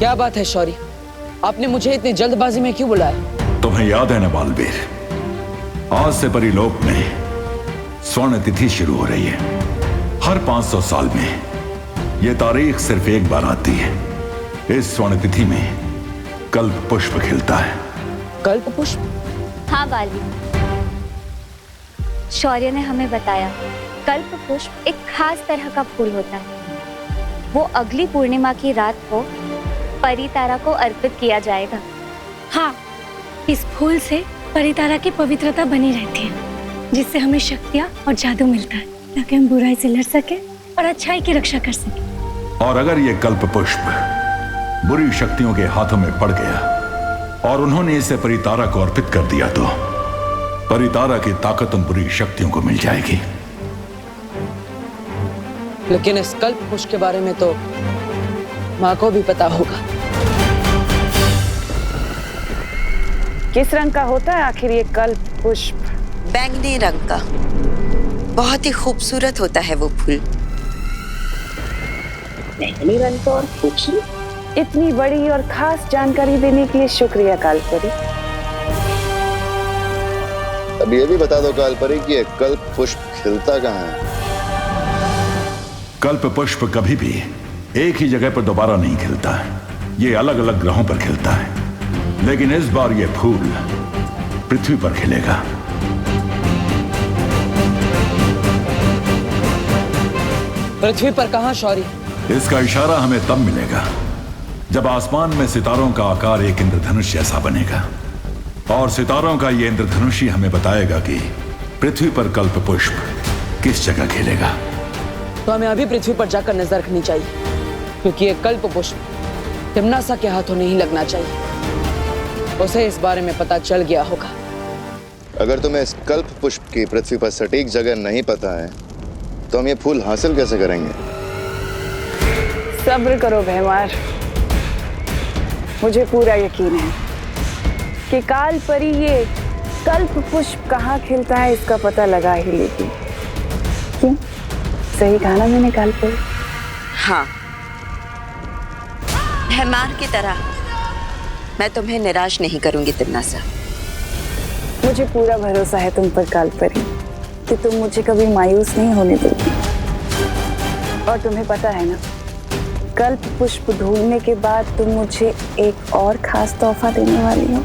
क्या बात है शौर्य, आपने मुझे इतनी जल्दबाजी में क्यों बुलाया? तुम्हें याद है ना बालवीर, आज से परिलोक में स्वर्ण तिथि शुरू हो रही है। हर 500 साल में यह तारीख सिर्फ एक बार आती है। इस स्वर्ण तिथि में कल्प पुष्प खिलता है। कल्प पुष्प? हाँ बालवीर, शौर्य ने हमें बताया कल्प पुष्प एक खास तरह का फूल होता है। वो अगली पूर्णिमा की रात को परितारा को अर्पित किया जाएगा। हाँ, इस फूल से परितारा की पवित्रता बनी रहती है, जिससे हमें शक्तियाँ और जादू मिलता है, ताकि हम बुराई से लड़ सके और अच्छाई की रक्षा कर सके। और अगर ये कल्प पुष्प बुरी शक्तियों के हाथों में पड़ गया और उन्होंने इसे परितारा को अर्पित कर दिया, तो परितारा की ताकत उन बुरी शक्तियों को मिल जाएगी। लेकिन इस कल्प पुष्प के बारे में तो माँ को भी पता होगा। किस रंग का होता है आखिर ये कल्प पुष्प? बैंगनी रंग का। बहुत ही खूबसूरत होता है वो फूल। बैंगनी रंग का और खूबसूरत? इतनी बड़ी और खास जानकारी देने के लिए शुक्रिया कालपरी। अब ये भी बता दो कालपरी कि ये कल्प पुष्प खिलता कहाँ है? कल्प पुष्प कभी भी एक ही जगह पर दोबारा नहीं खिलता है। ये अलग अलग ग्रहों पर खिलता है, लेकिन इस बार ये फूल पृथ्वी पर खिलेगा। पृथ्वी पर कहाँ शौर्य? इसका इशारा हमें तब मिलेगा जब आसमान में सितारों का आकार एक इंद्रधनुष जैसा बनेगा, और सितारों का ये इंद्रधनुष ही हमें बताएगा कि पृथ्वी पर कल्प पुष्प किस जगह खिलेगा। तो हमें अभी पृथ्वी पर जाकर नजर रखनी चाहिए, क्योंकि ये कल्प पुष्प तिम्नासा के हाथों नहीं लगना चाहिए। उसे इस बारे में पता चल गया होगा। अगर तुम्हें इस कल्प पुष्प की पृथ्वी पर सटीक जगह नहीं पता है, तो हम ये फूल हासिल कैसे करेंगे? सब्र करो भैमार, मुझे पूरा यकीन है कि कालपरी ये कल्प पुष्प कहाँ खिलता है इसका पता लगा ही लेगी। क्यों? सही कहा ना मैंने कालपरी? हाँ, भैमार की तरह मैं तुम्हें निराश नहीं करूंगी तिम्नासा। मुझे पूरा भरोसा है तुम पर कालपरी कि तुम मुझे कभी मायूस नहीं होने दोगी। और तुम्हें पता है ना, कल्प पुष्प ढूंढने के बाद तुम मुझे एक और खास तोहफा देने वाली हो।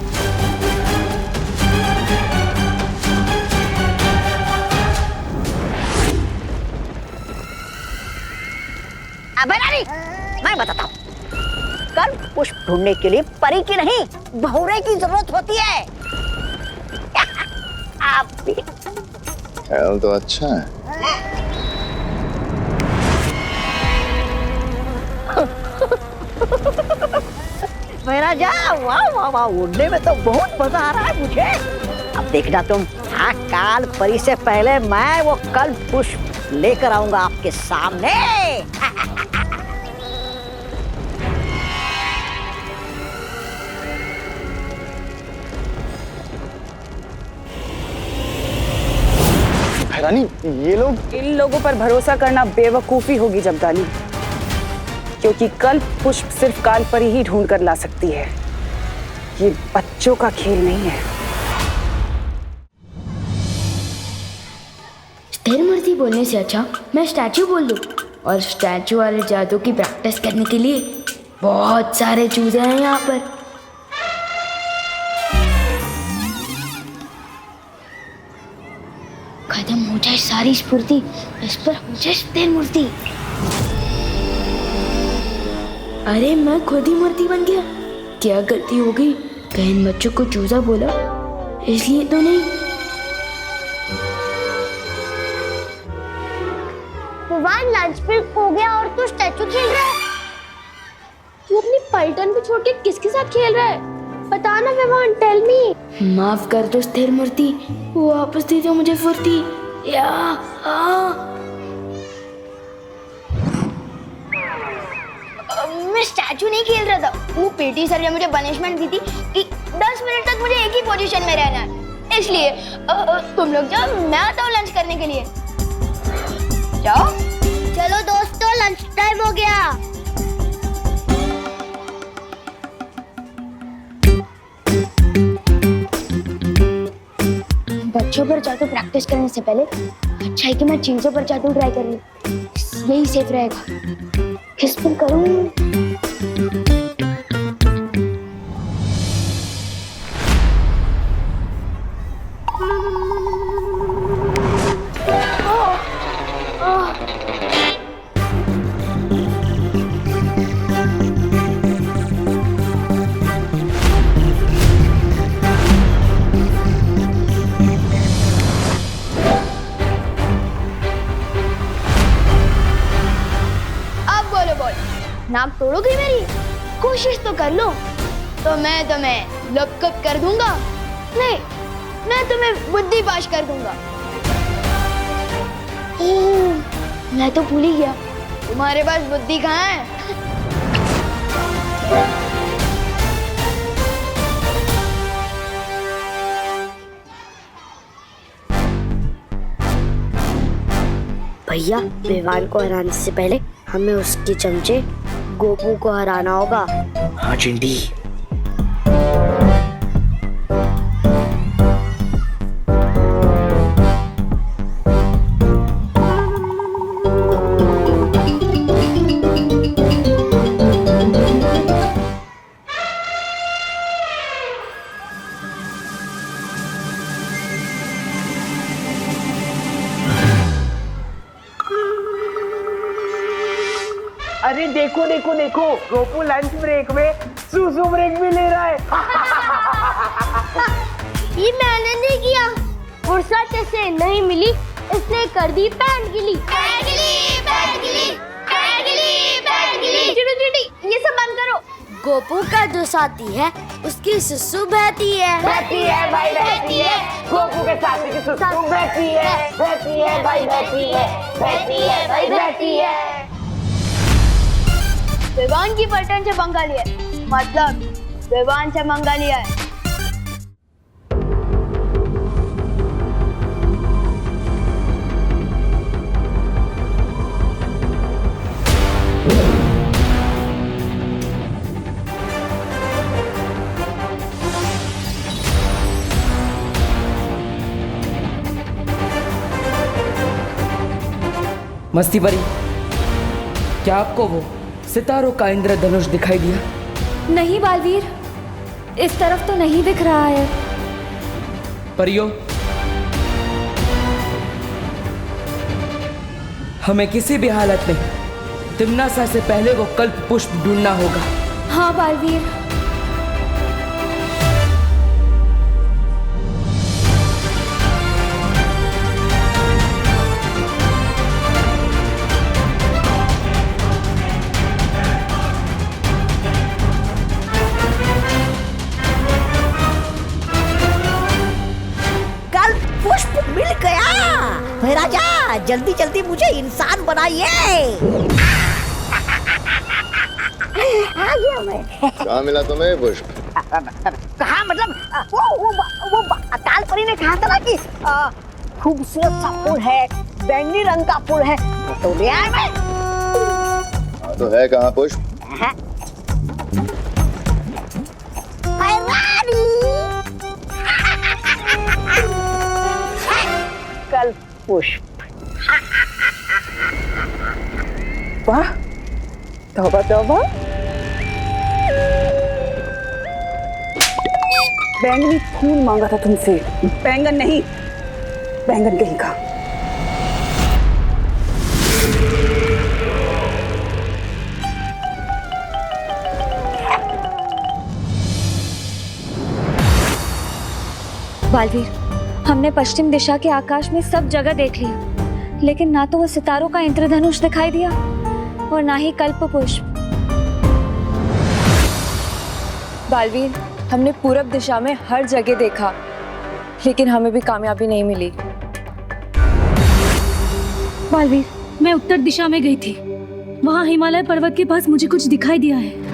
रानी, मैं बताता हूँ, कल्प पुष्प ढूंढने के लिए परी की नहीं, भौरे की जरूरत होती है। आप भी ख्याल तो अच्छा है। मेरा जा, वाह वाह वाह, उड़ने में तो बहुत मजा आ रहा है मुझे। अब देखना तुम, हाँ, काल परी से पहले मैं वो कल्प पुष्प लेकर आऊंगा आपके सामने। रानी, ये लोग, इन लोगों पर भरोसा करना बेवकूफी होगी जमदानी, क्योंकि कल्प पुष्प सिर्फ कालपरी ही ढूंढ कर ला सकती है। ये बच्चों का खेल नहीं है। स्थिर मूर्ति बोलने से अच्छा मैं स्टैचू बोल दूं, और स्टैचू वाले जादू की प्रैक्टिस करने के लिए बहुत सारे चूजे हैं यहाँ पर। खत्म हो जाए सारी स्फूर्ति, इस पर हो जाए स्थिर मूर्ति। अरे मैं खुद ही मूर्ति बन गया। क्या गलती हो गई? कहीं इन बच्चों को चूजा बोला, इसलिए तो नहीं। भगवान, लंच ब्रेक हो गया और तू स्टैचू खेल रहा है। तू अपनी पलटन पे छोड़ के किसके साथ खेल रहा है? बता ना भगवान, टेल मी। माफ कर दो स्थिर मूर्ति, वो वापस दे दो मुझे फुर्ती। या मैं स्टैचू नहीं खेल रहा था। वो पीटी सर ने मुझे पनिशमेंट दी थी कि 10 मिनट तक मुझे एक ही पोजीशन में रहना है, इसलिए तुम लोग जाओ, मैं आता हूँ लंच करने के लिए। जाओ। चलो दोस्तों, लंच टाइम हो गया। बच्चों पर जादू प्रैक्टिस करने से पहले अच्छा है कि मैं चीजों पर जादू ट्राई कर लूं। यही सेफ रहेगा। किस पर करूं? नाक तोड़ोगी मेरी? कोशिश तो कर लो, तो मैं तुम्हें लपकप कर दूंगा। नहीं, मैं तुम्हें बुद्धि पाश कर दूंगा। मैं तो भूल ही गया, तुम्हारे पास बुद्धि कहाँ है? भैया, विवान को हराने से पहले हमें उसके चमचे गोपू को हराना होगा। हाँ चिंटी। अरे देखो देखो देखो, गोपू लंच ब्रेक में सुसु ब्रेक भी ले रहा है। ये मैंने नहीं किया, फुर्सत से नहीं मिली इसने कर दी पैंट गिली। चिड़ी ये सब बंद करो। गोपू का जो साथी है उसकी सुसु बहती है। बहती है भाई, बहती है। गोपू के साथी की सुसु बहती है, बहती है भाई, बहती है, बहती है भाई, बहती है। विवान की पलटन से पंगा लिया, मतलब विवान से मंगा लिया है। मस्ती परी, क्या आपको वो सितारों का इंद्रधनुष दिखाई दिया? नहीं बालवीर, इस तरफ तो नहीं दिख रहा है। परियो, हमें किसी भी हालत में तिम्नासा से पहले वो कल्प पुष्प ढूंढना होगा। हाँ बालवीर। राजा, जल्दी जल्दी मुझे इंसान बनाइए। आ गया मैं। कहाँ मिला तुम्हें पुष्प? कहाँ मतलब वो अकाल परी ने कहा था ना कि खूबसूरत सा फूल है, बैंगनी रंग का फूल है, तो ले आया मैं। तो है कहाँ पुष्प? कल पुष्प। वाह, तौबा तौबा। बैंगनी फूल मांगा था तुमसे, बैंगन नहीं, बैंगन कहीं का। बालवीर, हमने पश्चिम दिशा के आकाश में सब जगह देख लिया, लेकिन ना तो वो सितारों का इंद्रधनुष दिखाई दिया और ना ही कल्प पुष्प। बालवीर, हमने पूरब दिशा में हर जगह देखा, लेकिन हमें भी कामयाबी नहीं मिली। बालवीर, मैं उत्तर दिशा में गई थी, वहाँ हिमालय पर्वत के पास मुझे कुछ दिखाई दिया है।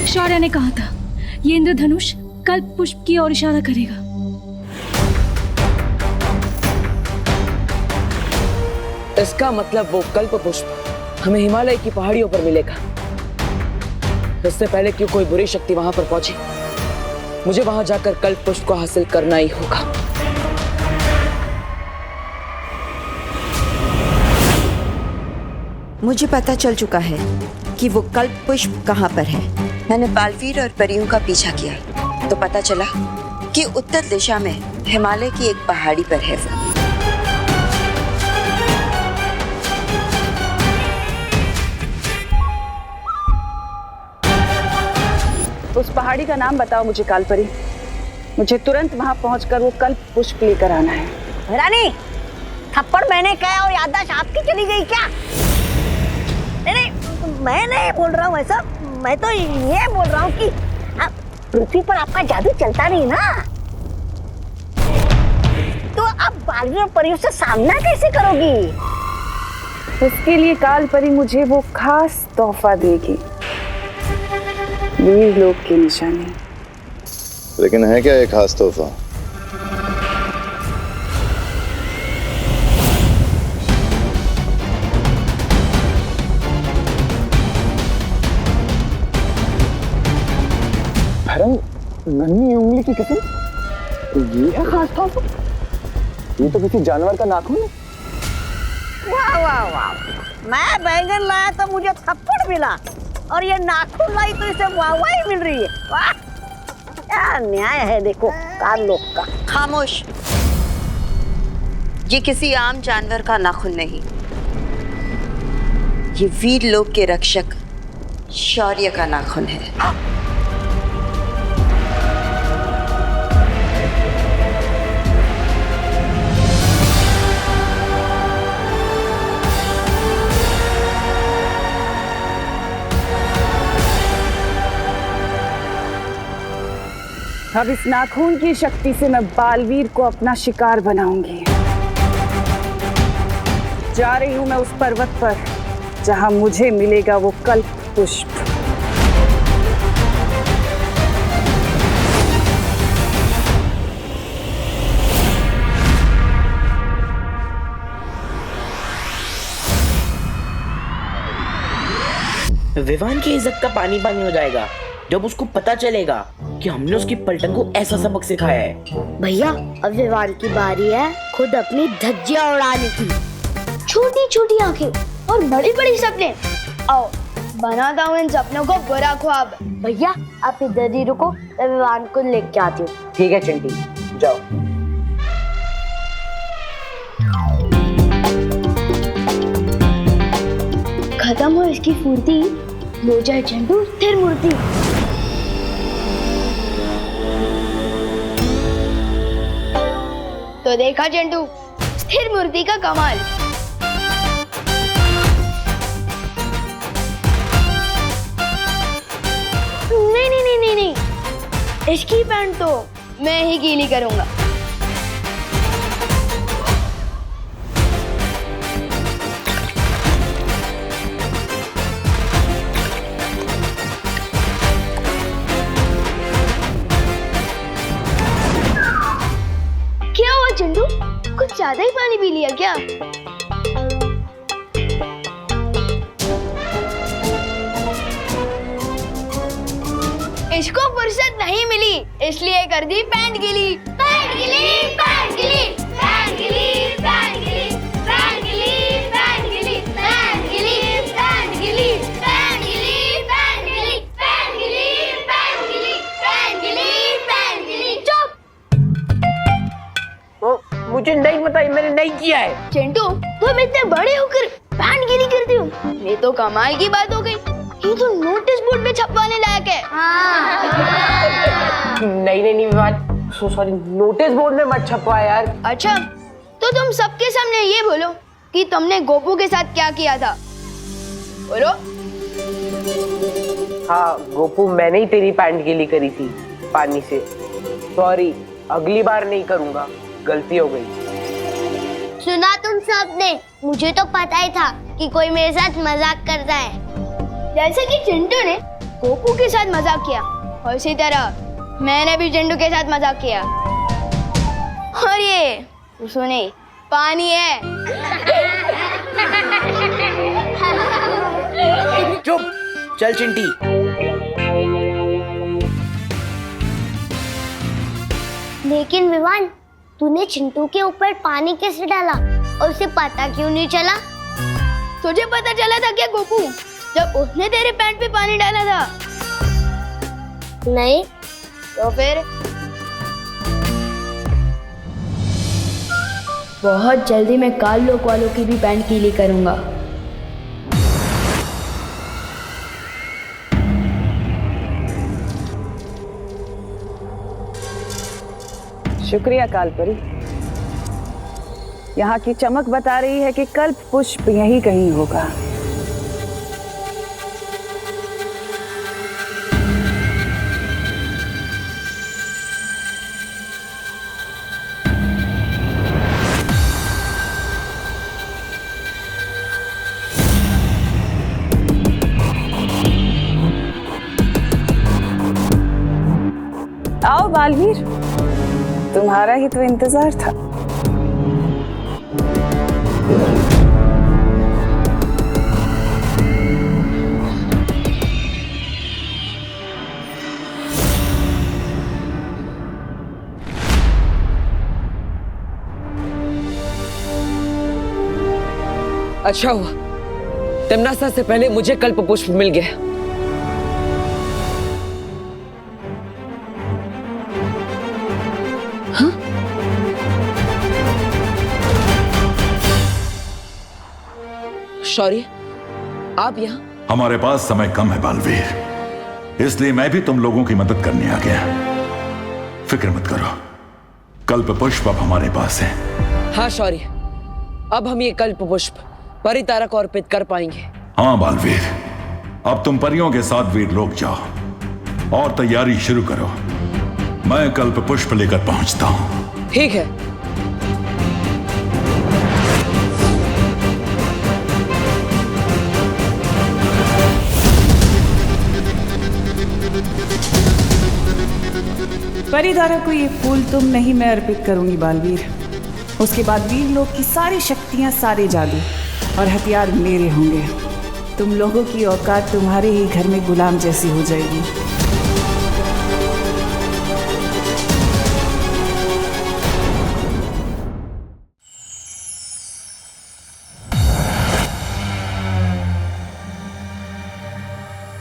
शौर्य ने कहा था ये इंद्रधनुष कल्प पुष्प की ओर इशारा करेगा। इसका मतलब वो कल्प पुष्प हमें हिमालय की पहाड़ियों पर मिलेगा। इससे पहले कि कोई बुरी शक्ति वहां पर पहुंचे, मुझे वहां जाकर कल्प पुष्प को हासिल करना ही होगा। मुझे पता चल चुका है कि वो कल्प पुष्प कहाँ पर है। मैंने बालवीर और परियों का पीछा किया तो पता चला कि उत्तर दिशा में हिमालय की एक पहाड़ी पर है वो। उस पहाड़ी का नाम बताओ मुझे कालपरी। मुझे तुरंत वहां पहुंचकर वो कल्प पुष्प लेकर आना है। रानी, थप्पड़ मैंने कहा और याददाश्त आपकी चली गई क्या? नहीं, मैं नहीं बोल रहा हूँ ऐसा। मैं तो ये बोल रहा हूँ कि पृथ्वी पर आपका जादू चलता नहीं ना, तो आप बालवीर और परियों से सामना कैसे करोगी? इसके लिए कालपरी मुझे वो खास तोहफा देगी, वीर लोक की निशानी। लेकिन है क्या एक खास तोहफा? नन्ही उंगली की कसम, ये है खास तोहफा? ये तो किसी जानवर का नाखून है। वाह वाह वाह, मैं बैंगन लाया तो मुझे थप्पड़ मिला और ये नाखून लाई तो इसे वाहवाही मिल रही है। वाह, क्या न्याय है देखो काल लोक का। खामोश, ये किसी आम जानवर का नाखून नहीं, ये वीर लोक के रक्षक शौर्य का नाखून है। अब इस नाखून की शक्ति से मैं बालवीर को अपना शिकार बनाऊंगी। जा रही हूं मैं उस पर्वत पर जहां मुझे मिलेगा वो कल्प पुष्प। विवान की इज्जत का पानी पानी हो जाएगा जब उसको पता चलेगा कि हमने उसकी पलटन को ऐसा सबक सिखाया है। भैया, अब विवान की बारी है खुद अपनी धज्जियां उड़ाने की। छोटी छोटी आंखें और बड़ी बड़ी सपने। आओ बनाता हूँ इन सपनों को बुरा ख्वाब। भैया, आप इधर ही रुको, मैं विवान को लेके आती हूँ। ठीक है चिंटी, जाओ। खत्म हो इसकी फुर्ती, हो जाए चंडू स्थिर मूर्ति। तो देखा चंडू स्थिर मूर्ति का कमाल। नहीं नहीं नहीं नहीं नहीं, इसकी पैंट तो मैं ही गीली करूंगा। क्या हुआ चंदू, कुछ ज्यादा ही पानी पी लिया क्या? इसको फुर्सत नहीं मिली इसलिए कर दी पैंट गीली। पैंट गीली, पैंट गीली, पैंट गीली, पैंट गीली, पैंट गीली, पैंट गीली, पैंट गीली, पैंट गीली, पैंट गीली, पैंट गीली, पैंट गीली, पैंट गीली, पैंट गीली, पैंट गीली। चुप। मुझे नहीं पता, मैंने नहीं किया है। चिंटू, तुम इतने बड़े होकर पैंट गीली करती हो, ये तो कमाल की बात हो गई। ये तो नोटिस बोर्ड पे छपवाने लायक है। नहीं नहीं नहीं विवान, सॉरी, नोटिस बोर्ड में मत छपवा यार। अच्छा, तो तुम सबके सामने ये बोलो कि तुमने गोपू के साथ क्या किया था। बोलो। हाँ गोपू, मैंने ही तेरी पैंट गीली करी थी पानी से। सॉरी, अगली बार नहीं करूंगा, गलती हो गई। सुना तुम सबने, मुझे तो पता ही था कि कोई मेरे साथ मजाक करता है। जैसे कि चिंटू ने गोपू के साथ मजाक किया और इसी तरह मैंने भी झंडू के साथ मजाक किया। और ये सुने पानी है। चुप, चल चिंटी। लेकिन विवान, तूने चिंटू के ऊपर पानी कैसे डाला और उसे पता क्यों नहीं चला? तुझे पता चला था क्या गोपू, जब उसने तेरे पैंट पे पानी डाला था? नहीं। तो फिर? बहुत जल्दी मैं काल लोक वालों की भी पैंट गीली करूंगा। शुक्रिया कालपरी। यहाँ की चमक बता रही है कि कल्प पुष्प यहीं कहीं होगा। आओ बालवीर, तुम्हारा ही तो इंतजार था। अच्छा हुआ तिम्नासा से पहले मुझे कल्प पुष्प मिल गया। हाँ? शौर्य, आप यहाँ? हमारे पास समय कम है बालवीर, इसलिए मैं भी तुम लोगों की मदद करने आ गया। फिक्र मत करो, कल्प पुष्प अब हमारे पास है। हाँ शौर्य, अब हम ये कल्प पुष्प परितारा को अर्पित कर पाएंगे। हाँ बालवीर, अब तुम परियों के साथ वीर लोग जाओ और तैयारी शुरू करो। मैं कल्प पुष्प लेकर पहुंचता हूं। ठीक है। परितारा को ये फूल तुम नहीं, मैं अर्पित करूंगी बालवीर। उसके बाद वीर लोग की सारी शक्तियां, सारे जादू और हथियार मेरे होंगे। तुम लोगों की औकात तुम्हारे ही घर में गुलाम जैसी हो जाएगी।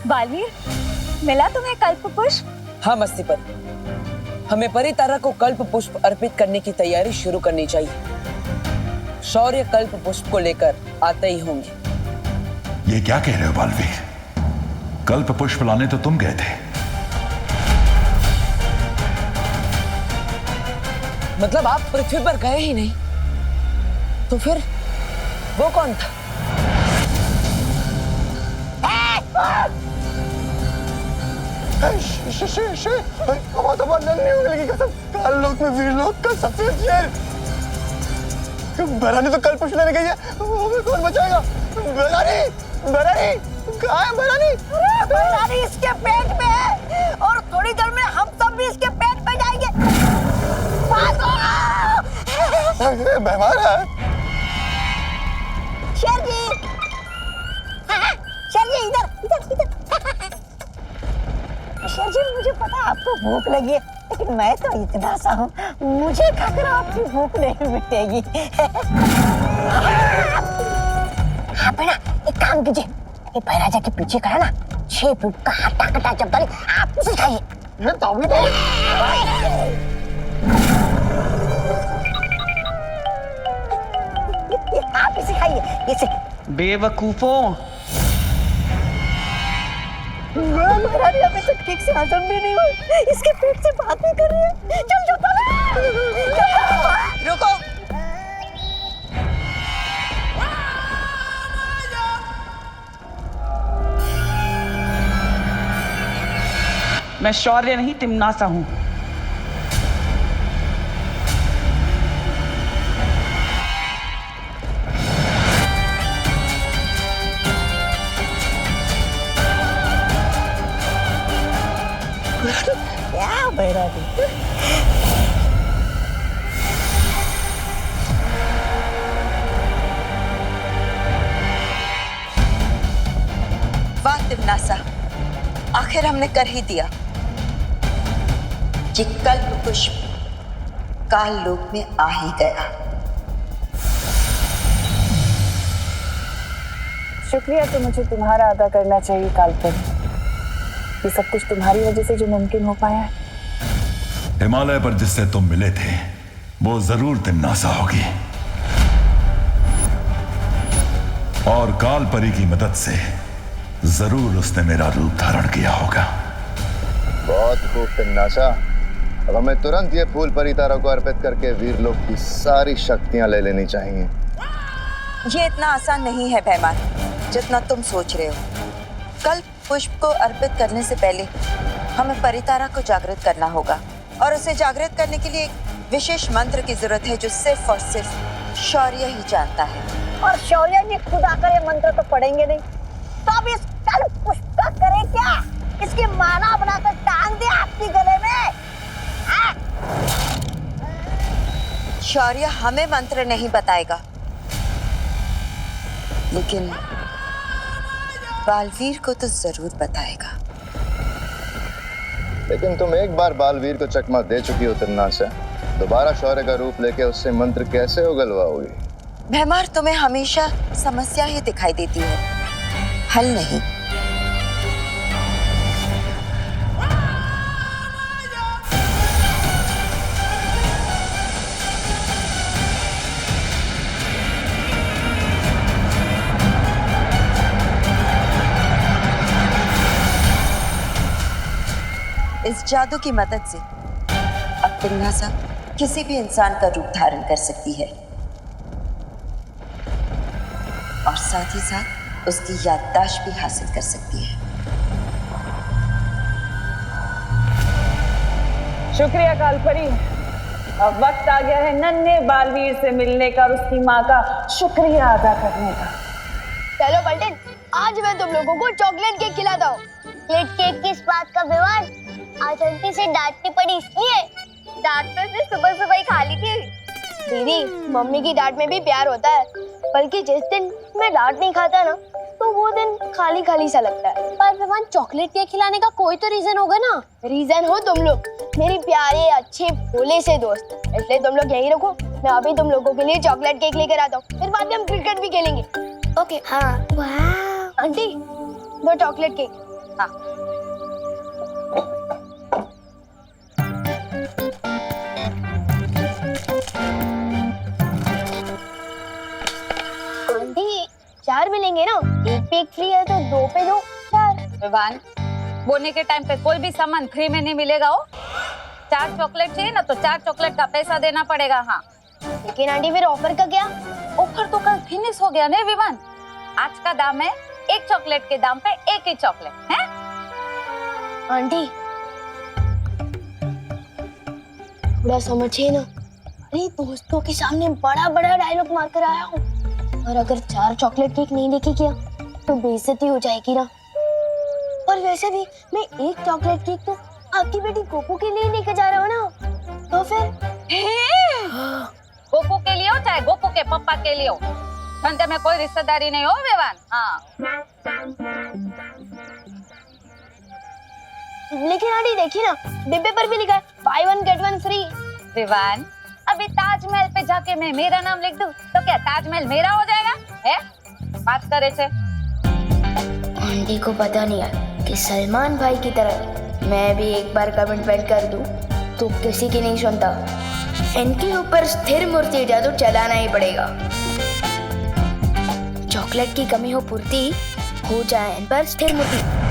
बालवीर, मिला तुम्हें कल्प पुष्प? हाँ मस्तीपत, हमें परितारा को कल्प पुष्प अर्पित करने की तैयारी शुरू करनी चाहिए। शौर्य कल्प पुष्प को लेकर आते ही होंगे। ये क्या कह रहे हो बालवीर? कल्प पुष्प लाने तो तुम गए थे। मतलब आप पृथ्वी पर गए ही नहीं, तो फिर वो कौन था? काल लोक में वीर लोक का सफेद शेर बरानी तो कल पुष्प लेने गई है, हमें कौन बचाएगा? बरानी, बरानी, कहाँ है बरानी? अरे बरानी इसके पेट में है और थोड़ी देर में हम सब भी इसके पेट में जाएंगे। बीमार है। शेर जी, शेर जी इधर, इधर, इधर। शेर जी, मुझे पता आपको भूख लगी है, लेकिन मैं तो इतना सा हूँ, मुझे खाकर आपकी भूख नहीं मिटेगी। आप ना एक काम कीजिए, ये महाराजा के पीछे खड़ा ना 6 फुट का हट्टा कट्टा चप्पल, आप उसे खाइए। आप इसे खाइए, इसे। बेवकूफों, महारानी अभी तक ठीक से हजम भी नहीं हुआ, इसके पेट से बात नहीं कर रही है। चल रुको। मैं शौर्य नहीं, तिम्नासा हूं। क्या भैरा जी। वाह तिमनासा, आखिर हमने कर ही दिया। ये कल्प पुष्प काल लोक में आ ही गया। शुक्रिया तो मुझे तुम्हारा अदा करना चाहिए कालपरी। ये सब कुछ तुम्हारी वजह से जो मुमकिन हो पाया है। हिमालय पर जिससे तुम मिले थे वो जरूर तिमनासा होगी, और काल परी की मदद से जरूर उसने मेरा रूप धारण किया होगा। बहुत खूब तिमनासा। अब हमें तुरंत ये फूल परितारा को अर्पित करके वीरलोक की सारी शक्तियां ले लेनी चाहिए। ये इतना आसान नहीं है भैमान, जितना तुम सोच रहे हो। कल्प पुष्प को अर्पित करने से पहले हमें परितारा को जागृत करना होगा, और उसे जागृत करने के लिए एक विशेष मंत्र की जरूरत है जो सिर्फ और सिर्फ शौर्य ही जानता है। और शौर्य जी खुद आकर ये मंत्र तो पढ़ेंगे नहीं, तो अब इस कल्प पुष्प का करें क्या? इसकी माला बनाकर टांग दे आपके गले में। शौर्य हमें मंत्र नहीं बताएगा, लेकिन बालवीर को तो जरूर बताएगा। लेकिन तुम एक बार बालवीर को चकमा दे चुकी हो तिमनासा, दोबारा शौर्य का रूप लेके उससे मंत्र कैसे उगलवाओगी? भैमार, तुम्हें हमेशा समस्या ही दिखाई देती है, हल नहीं। इस जादू की मदद से अब तिमनासा किसी भी इंसान का रूप धारण कर सकती है, और साथ ही साथ उसकी याददाश्त भी हासिल कर सकती है। शुक्रिया कालपरी। अब वक्त आ गया है नन्हे बालवीर से मिलने का और उसकी माँ का शुक्रिया अदा करने का। चलो बल्टन, आज मैं तुम लोगों को चॉकलेट केक खिलाता हूँ। चॉकलेट केक किस बात का विवाद? आज आंटी से डांटनी पड़ी इसलिए। डांट तो इसने सुबह सुबह ही खा ली थी। दीदी, मम्मी की डांट में भी प्यार होता है, बल्कि जिस दिन मैं डांट नहीं खाता ना, तो वो दिन खाली खाली सा लगता है। पर विवान, चॉकलेट केक खिलाने का कोई तो रीजन होगा ना? रीजन हो तुम लोग, मेरी प्यारे अच्छे भोले से दोस्त, इसलिए तुम लोग यही रखो। मैं अभी तुम लोगों के लिए चॉकलेट केक लेकर आता हूँ, फिर बाद में हम क्रिकेट भी खेलेंगे। ओके? हाँ। वाह। आंटी, दो चॉकलेट केक। हाँ। आंटी, 4 मिलेंगे ना? एक पे एक फ्री है तो 2 पे 2 4। विवान, बोने के टाइम पे कोई भी सामान फ्री में नहीं मिलेगा। हो 4 चॉकलेट चाहिए ना, तो 4 चॉकलेट का पैसा देना पड़ेगा। हाँ, लेकिन आंटी फिर ऑफर का क्या? ऑफर तो कल फिनिश हो गया ना विवान। आज का दाम है एक चॉकलेट के दाम पे एक ही चॉकलेट है। आंटी, थोड़ा समझिए ना। अरे दोस्तों के सामने बड़ा बड़ा डायलॉग मार कर आया हूँ, और अगर 4 चॉकलेट केक नहीं लेके गया तो बेइज्जती हो जाएगी ना। और वैसे भी मैं एक चॉकलेट केक तो आपकी बेटी गोपू के लिए लेके जा रहा हूँ ना, तो फिर गोपू के लिए हो चाहे गोपू के पापा के लिए हो, धंधे में कोई रिश्तेदारी नहीं हो विवान। हाँ, लेकिन आंटी देखिए ना, डिब्बे पर भी लिखा है buy 1 get 1 फ्री। विवान, अभी ताजमहल पे जाके मैं मेरा नाम लिख दूं तो क्या ताजमहल मेरा हो जाएगा? है बात करे थे। आंटी को पता नहीं है कि सलमान भाई की तरह मैं भी एक बार कमिटमेंट कर दूं तो किसी की नहीं सुनता। इनके ऊपर स्थिर मूर्ति जादू चलाना ही पड़ेगा। चॉकलेट की कमी हो पूर्ति, हो जाए इन पर स्थिर मूर्ति।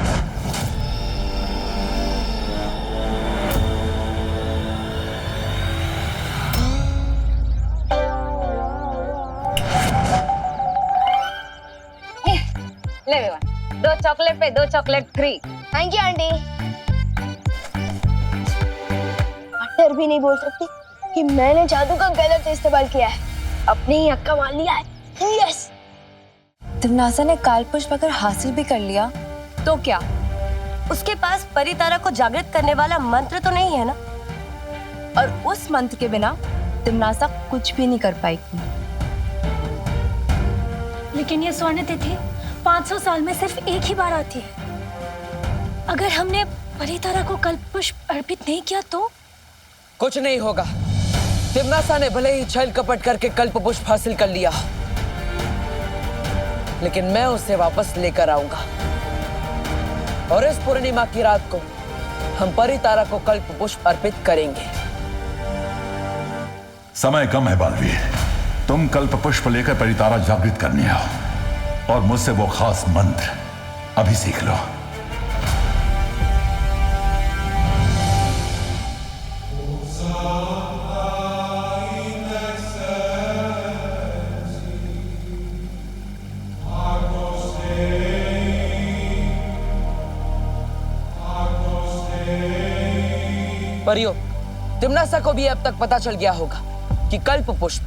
ले विवान, 2 चॉकलेट पे 2 chocolate free. Thank you aunty. डर भी नहीं बोल सकती कि मैंने जादू का गलत इस्तेमाल किया है, अपनी ही हक्का मान लिया है। यस। तिमनासा ने काल पुष्प अगर हासिल भी कर लिया तो क्या? उसके पास परितारा को जागृत करने वाला मंत्र तो नहीं है ना? और उस मंत्र के बिना तिम्नासा कुछ भी नहीं कर पाएगी। लेकिन ये स्वर्ण तिथि 500 साल में सिर्फ एक ही बार आती है। अगर हमने परितारा को कल्प पुष्प अर्पित नहीं किया तो? कुछ नहीं होगा। तिम्नासा ने भले ही छल कपट करके कल्प पुष्प हासिल कर लिया, लेकिन मैं उसे वापस लेकर आऊंगा। और इस पूर्णिमा की रात को हम परितारा को कल्प पुष्प अर्पित करेंगे। समय कम है बालवीर, तुम कल्प पुष्प लेकर परितारा जागृत करने आओ और मुझसे वो खास मंत्र अभी सीख लो। परियो, तिम्नासा को भी अब तक पता चल गया होगा कि कल्प पुष्प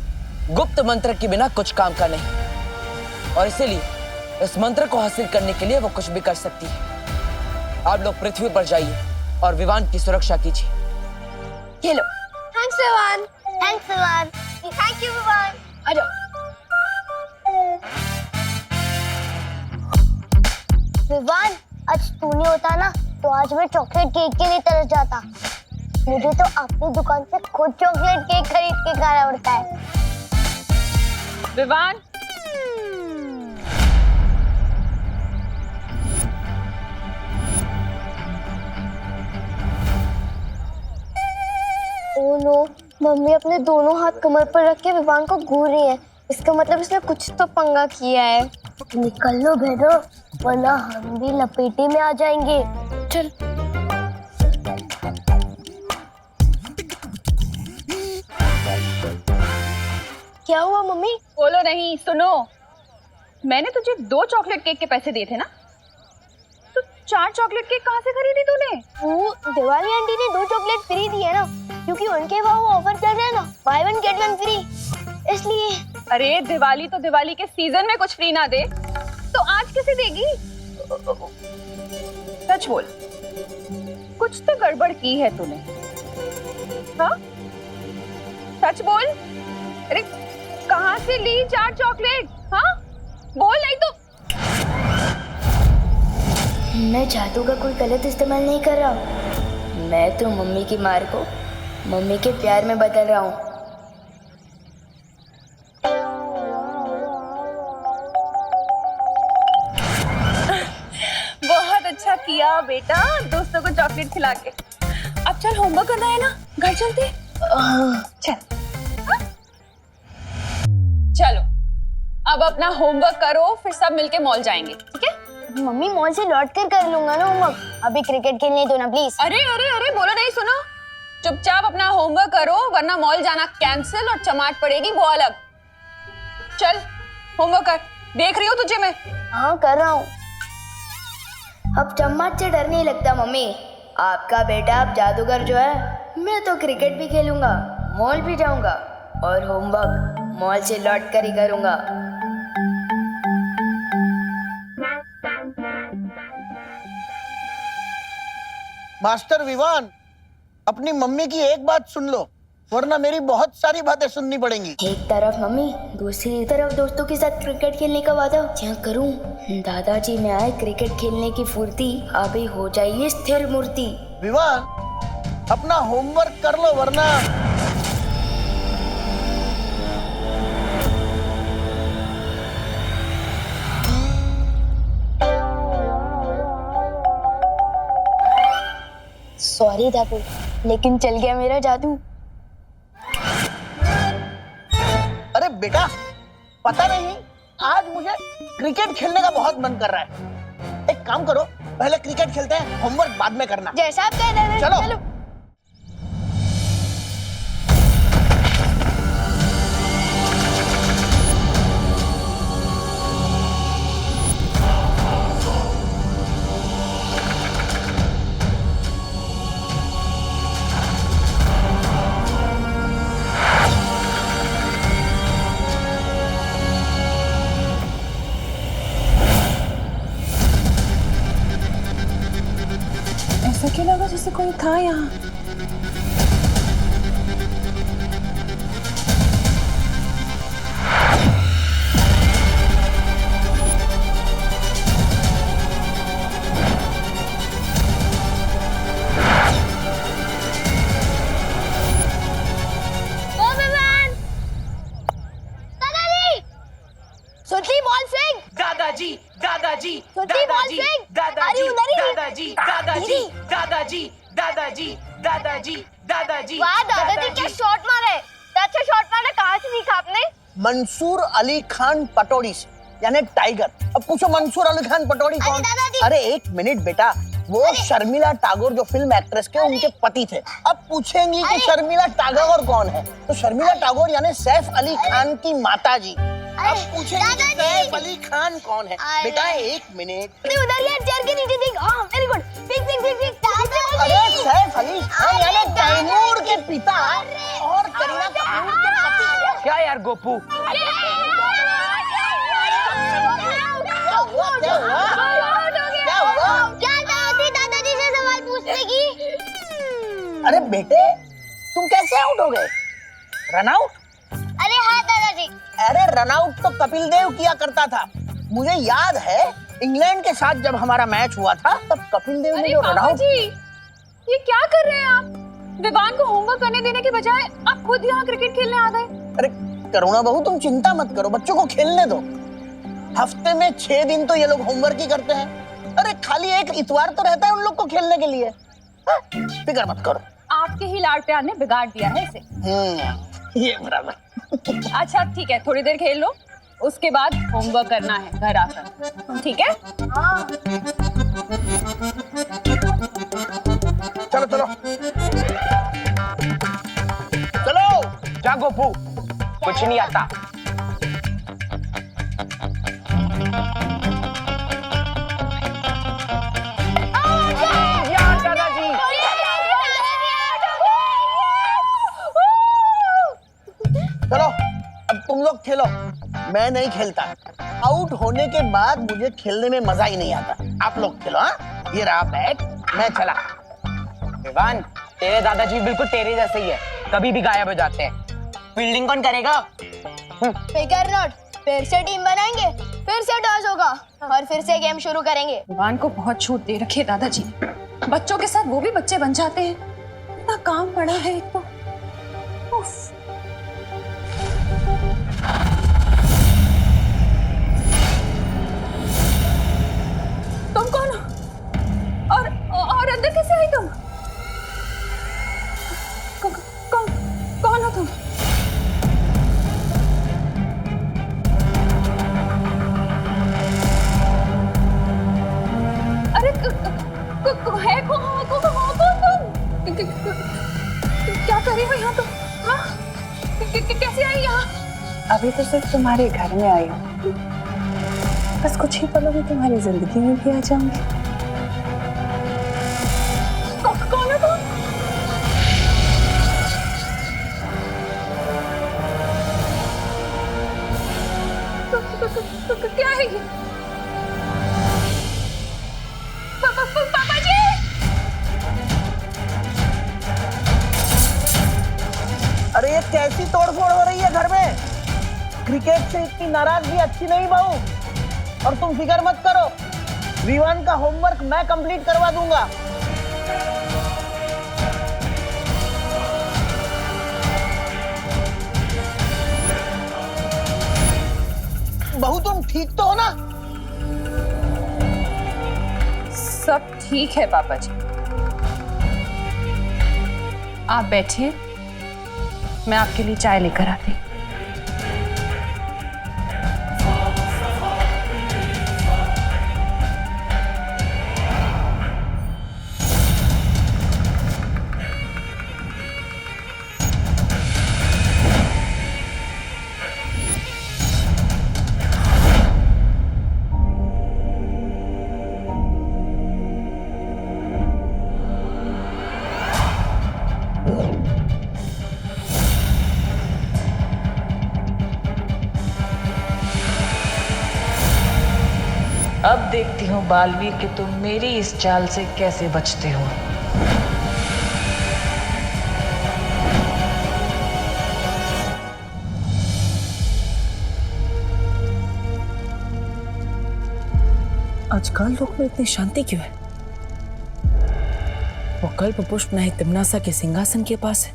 गुप्त मंत्र के बिना कुछ काम का नहीं, और इसीलिए इस मंत्र को हासिल करने के लिए वो कुछ भी कर सकती है। आप लोग पृथ्वी पर जाइए और विवान की सुरक्षा कीजिए। ये लो। Thanks Vivaan. Thanks Vivaan. Thank you Vivaan. आ जाओ। विवान, आज तू नहीं होता ना तो आज मैं चॉकलेट केक के लिए तरस जाता। मुझे तो अपनी दुकान से खुद चॉकलेट केक खरीद के खाना पड़ता है। विवान, ओह नो, मम्मी अपने दोनों हाथ कमर पर रख के विवान को घूर रही है। इसका मतलब इसने कुछ तो पंगा किया है। निकल लो भेदो, वरना हम भी लपेटे में आ जाएंगे। चल। क्या हुआ मम्मी? बोलो नहीं, सुनो। मैंने तुझे 2 चॉकलेट केक के पैसे दिए थे ना, तो 4 चॉकलेट केक कहाँ से खरीदी तूने? वो दिवाली आंटी ने 2 चॉकलेट फ्री दिए ना, क्योंकि उनके वहाँ वो ऑफर चल रहा है ना, बाय 1 गेट 1 फ्री, इसलिए। अरे दिवाली तो दिवाली के सीजन में कुछ फ्री ना दे तो आज कैसे देगी? सच बोल, कुछ तो गड़बड़ की है तूने। हाँ, सच बोल। अरे कहाँ से ली 4 चॉकलेट? हाँ बोल, नहीं तो। मैं जादू का कोई गलत इस्तेमाल नहीं कर रहा हूँ। मैं तो मम्मी की मार को मम्मी के प्यार में बदल रहा हूँ। बहुत अच्छा किया बेटा, दोस्तों को चॉकलेट खिला के। अब चल, होमवर्क करना है ना, घर चलते। चल। चलो अब अपना होमवर्क करो, फिर सब मिलके मॉल जाएंगे, ठीक है? मम्मी मॉल से लौट कर लूंगा ना होमवर्क, अभी क्रिकेट खेलने दो ना प्लीज। अरे अरे अरे, बोलो नहीं, सुनो। चुपचाप अपना होमवर्क करो, वरना मॉल जाना कैंसिल और चमाट पड़ेगी वो अलग। चल होमवर्क कर, देख रही हो तुझे मैं। हाँ कर रहा हूँ। अब चम्मच से डर नहीं लगता मम्मी। आपका बेटा अब जादूगर जो है, मैं तो क्रिकेट भी खेलूंगा, मॉल भी जाऊंगा और होमवर्क मॉल से लौट कर ही करूंगा। मास्टर विवान, अपनी मम्मी की एक बात सुन लो, वरना मेरी बहुत सारी बातें सुननी पड़ेंगी। एक तरफ मम्मी, दूसरी तरफ दोस्तों के साथ क्रिकेट खेलने का वादा क्या करूं? दादाजी में आए क्रिकेट खेलने की फुर्ती, अभी हो जाइए स्थिर मूर्ति। विवान, अपना होमवर्क कर लो, वरना। सॉरी दादू, लेकिन चल गया मेरा जादू। अरे बेटा, पता नहीं आज मुझे क्रिकेट खेलने का बहुत मन कर रहा है। एक काम करो, पहले क्रिकेट खेलते हैं, होमवर्क बाद में करना। जैसा आप कह रहे हैं। चलो। था यहाँ? दादाजी दादाजी सोची बॉल दादाजी फेंक। दादाजी अरे उधर ही। दादाजी दादाजी दादाजी दादाजी दादाजी दादाजी वाह दादाजी क्या शॉट मारे, अच्छा शॉट मारे, कहाँ से सीखा आपने? मंसूर अली खान पटौड़ी से, यानी टाइगर। अब पूछो मंसूर अली खान पटौड़ी कौन? अरे एक मिनट बेटा, वो शर्मिला टैगोर जो फिल्म एक्ट्रेस के उनके पति थे। अब पूछेंगी कि शर्मिला टैगोर कौन है, तो शर्मिला टैगोर यानी सैफ अली खान की माता जी। अब पूछेंगे सैफ अली खान कौन है? बेटा एक मिनट, उधर यार चेयर के नीचे देख। हाँ very good, pick pick pick pick. अरे सैफ अली खान यानी तैमूर के पिता और करीना कपूर के पति। क्या यार गोपू, दादाजी से सवाल पूछने की? अरे बेटे तुम कैसे आउट हो गए? Run out? अरे हाँ दादाजी। अरे रन आउट तो कपिल देव किया करता था। मुझे याद है इंग्लैंड के साथ जब हमारा मैच हुआ था तब कपिल देव ने जो रन आउट। ये क्या कर रहे हैं आप? विवान को होमवर्क करने देने के बजाय आप खुद यहाँ क्रिकेट खेलने आ गए। अरे करुणा बहू तुम चिंता मत करो, बच्चों को खेलने दो। हफ्ते में 6 दिन तो ये लोग होमवर्क ही करते हैं। अरे खाली एक इतवार तो रहता है उन लोग को खेलने के लिए। फिक्र मत करो। आपके ही लाड प्यार ने बिगाड़ दिया है इसे। ये बराबर। अच्छा ठीक है, थोड़ी देर खेल लो, उसके बाद होमवर्क करना है घर आकर, ठीक है? हाँ। चलो चलो चलो। जा गोपू, कुछ नहीं आता। चलो अब तुम लोग खेलो, मैं नहीं खेलता। आउट होने के बाद मुझे खेलने में मजा ही नहीं आता। आप लोग खेलो। हाँ ये रहा बैट, मैं चला। विवान, तेरे दादाजी बिल्कुल तेरे जैसे ही है, कभी भी गायब हो जाते हैं। फील्डिंग कौन करेगा? फिकर नॉट, फिर से टीम बनाएंगे, फिर से टॉस होगा और फिर से गेम शुरू करेंगे। विवान को बहुत छूट दे रखी है दादाजी, बच्चों के साथ वो भी बच्चे बन जाते हैं। इतना काम पड़ा है एक तो। उफ। तुम कौन हो? और अंदर कैसे आई तुम? कौन हो तुम? अरे है कौन तुम? क्या कर रही हो यहाँ तुम? हाँ? कैसे आई यहाँ? अभी तो सिर्फ तुम्हारे घर में आई हूँ, बस कुछ ही पलों में तुम्हारी जिंदगी में भी आ जाऊंगी। कौन है तुम? क्या है ये? पापा जी! अरे ये कैसी तोड़फोड़ हो रही है घर में? क्रिकेट से इतनी नाराजगी अच्छी नहीं बहू। और तुम फिक्र मत करो, विवान का होमवर्क मैं कंप्लीट करवा दूंगा। बहू तुम ठीक तो हो ना? सब ठीक है पापा जी, आप बैठिए, मैं आपके लिए चाय लेकर आती। अब देखती हूँ बालवीर कि तुम मेरी इस चाल से कैसे बचते हो। आज काल लोक में इतनी शांति क्यों है? वो कल्प पुष्प ना ही तिम्नासा के सिंहासन के पास है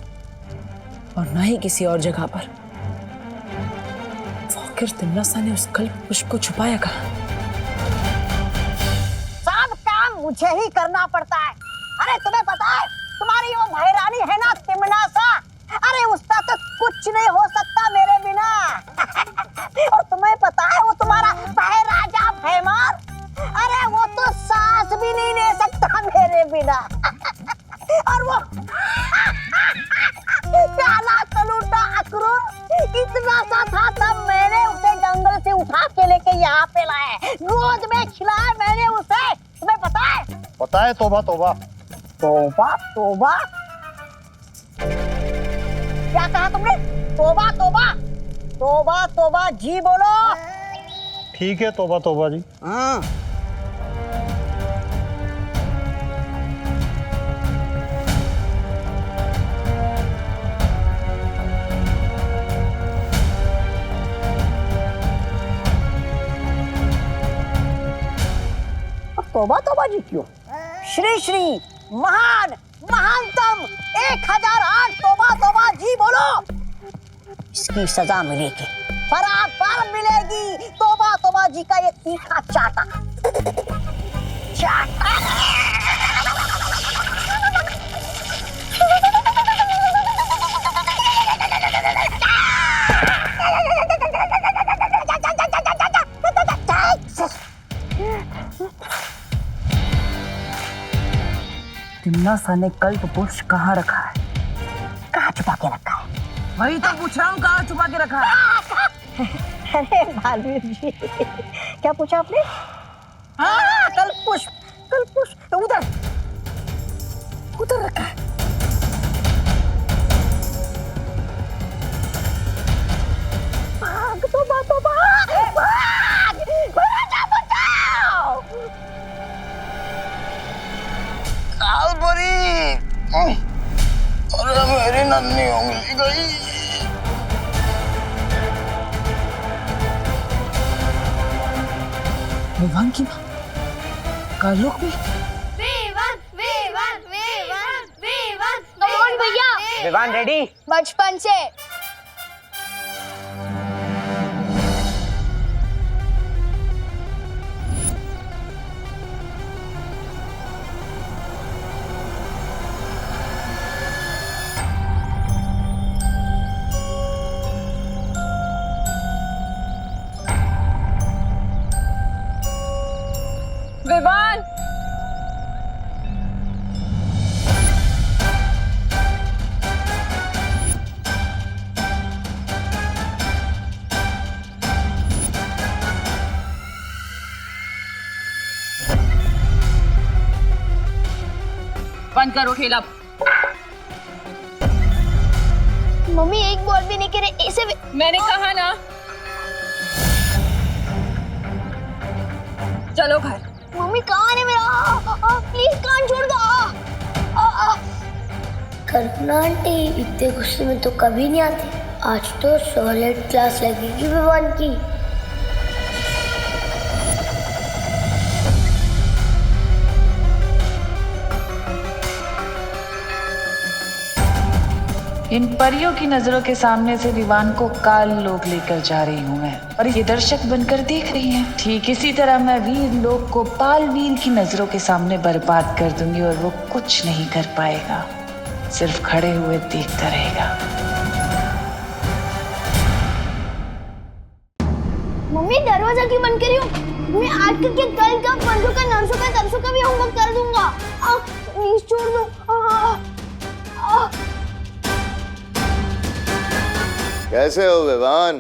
और ना ही किसी और जगह पर। आखिर तिम्नासा ने उस कल्प पुष्प को छुपाया कहाँ? सब काम मुझे ही करना पड़ता है। अरे तुम्हें पता है तुम्हारी वो महारानी है ना तिम्नासा, अरे उसका तो कुछ नहीं हो सकता मेरे बिना। और तुम्हें पता है वो तुम्हारा राजा भैमार, अरे वो तो सांस भी नहीं ले सकता मेरे बिना। और वो काला कलूटा अक्रूर इतना सा था तब मैंने उसे जंगल से उठा के लेके यहाँ पे लाया, गोद में खिलाया मैंने उसे। तुम्हें पता है? पता है। तौबा तौबा तौबा तौबा क्या कहा तुमने? तौबा तौबा तौबा तौबा जी बोलो। ठीक है, तौबा तौबा जी। हाँ तौबा तौबा जी क्यों? श्री श्री महान महानतम 1008 तौबा तौबा जी बोलो। इसकी सजा मिलेगी, बराबर मिलेगी। तौबा तौबा जी का ये तीखा चाटा चाटा। तिम्नासा ने कल्प पुष्प कहाँ रखा है? कहाँ छुपा के रखा है? वही तो पूछ रहा हूँ, कहाँ छुपा के रखा है? अरे बालवीर जी, क्या पूछा आपने? हाँ कल्प पुष्प उधर उधर रखा है। भाग तौबा तौबा, भाग, बचाओ बचाओ। कालपुरी, अरे मेरी नन्ही उंगली गई। विवान की माँ कालोक में? कौन भैया? विवान रेडी? बचपन से। विवान, बंद करो खेल अब। मम्मी एक बॉल भी नहीं करे ऐसे मैंने कहा ना, चलो घर। मम्मी कान है मेरा, प्लीज कान छोड़ दो। कल्पना आंटी इतने गुस्से में तो कभी नहीं आती, आज तो सॉलिड क्लास लगेगी विवान की। इन परियों की नजरों के सामने से विवान को काल लोक लेकर जा रही हूँ मैं, और ये दर्शक बनकर देख रही हैं। ठीक इसी तरह मैं वीर लोक को पाल वीर की नजरों के सामने बर्बाद कर दूंगी और वो कुछ नहीं कर पाएगा, सिर्फ खड़े हुए देखता रहेगा। मम्मी दरवाजा क्यों बंद करी हो? मैं आज के कल का पंजों का नर्सों का तरसों का भी होमवर्क कर दूंगा। प्लीज छोड़ दो। कैसे हो विवान?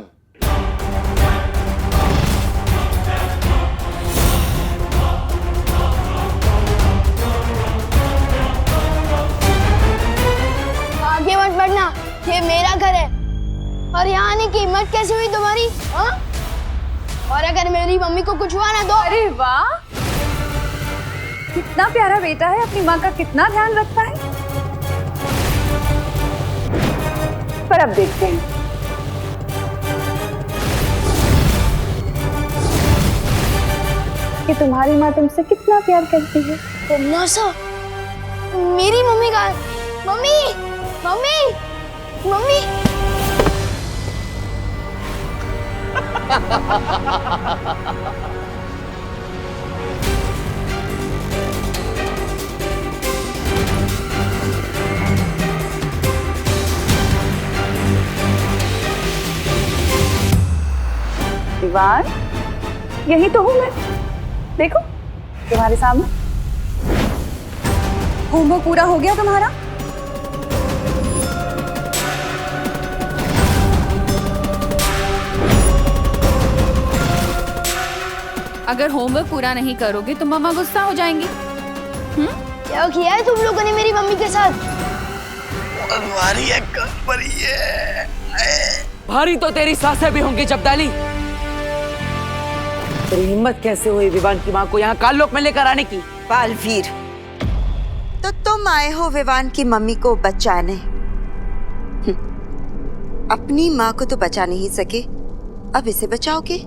आगे मत बढ़ना, ये मेरा घर है। और यहाँ आने की हिम्मत कैसे हुई तुम्हारी? हाँ? और अगर मेरी मम्मी को कुछ हुआ ना तो? अरे वाह, कितना प्यारा बेटा है, अपनी माँ का कितना ध्यान रखता है। पर अब देखते हैं। कि तुम्हारी माँ तुमसे कितना प्यार करती है। तमनासा, मेरी मम्मी का, मम्मी मम्मी मम्मी। दीवान, यही तो हूँ मैं, देखो तुम्हारे सामने। होमवर्क पूरा हो गया तुम्हारा? अगर होमवर्क पूरा नहीं करोगे तो मम्मा गुस्सा हो जाएंगी। क्या किया है तुम लोगों ने मेरी मम्मी के साथ? भारी है, भारी है। भारी तो तेरी सासें भी होंगी जब्दाली। तेरी हिम्मत कैसे हुई विवान की माँ को यहाँ काललोक में लेकर आने की? बालवीर, तो तुम आए हो विवान की मम्मी को बचाने। अपनी माँ को तो बचा नहीं सके, अब इसे बचाओगे?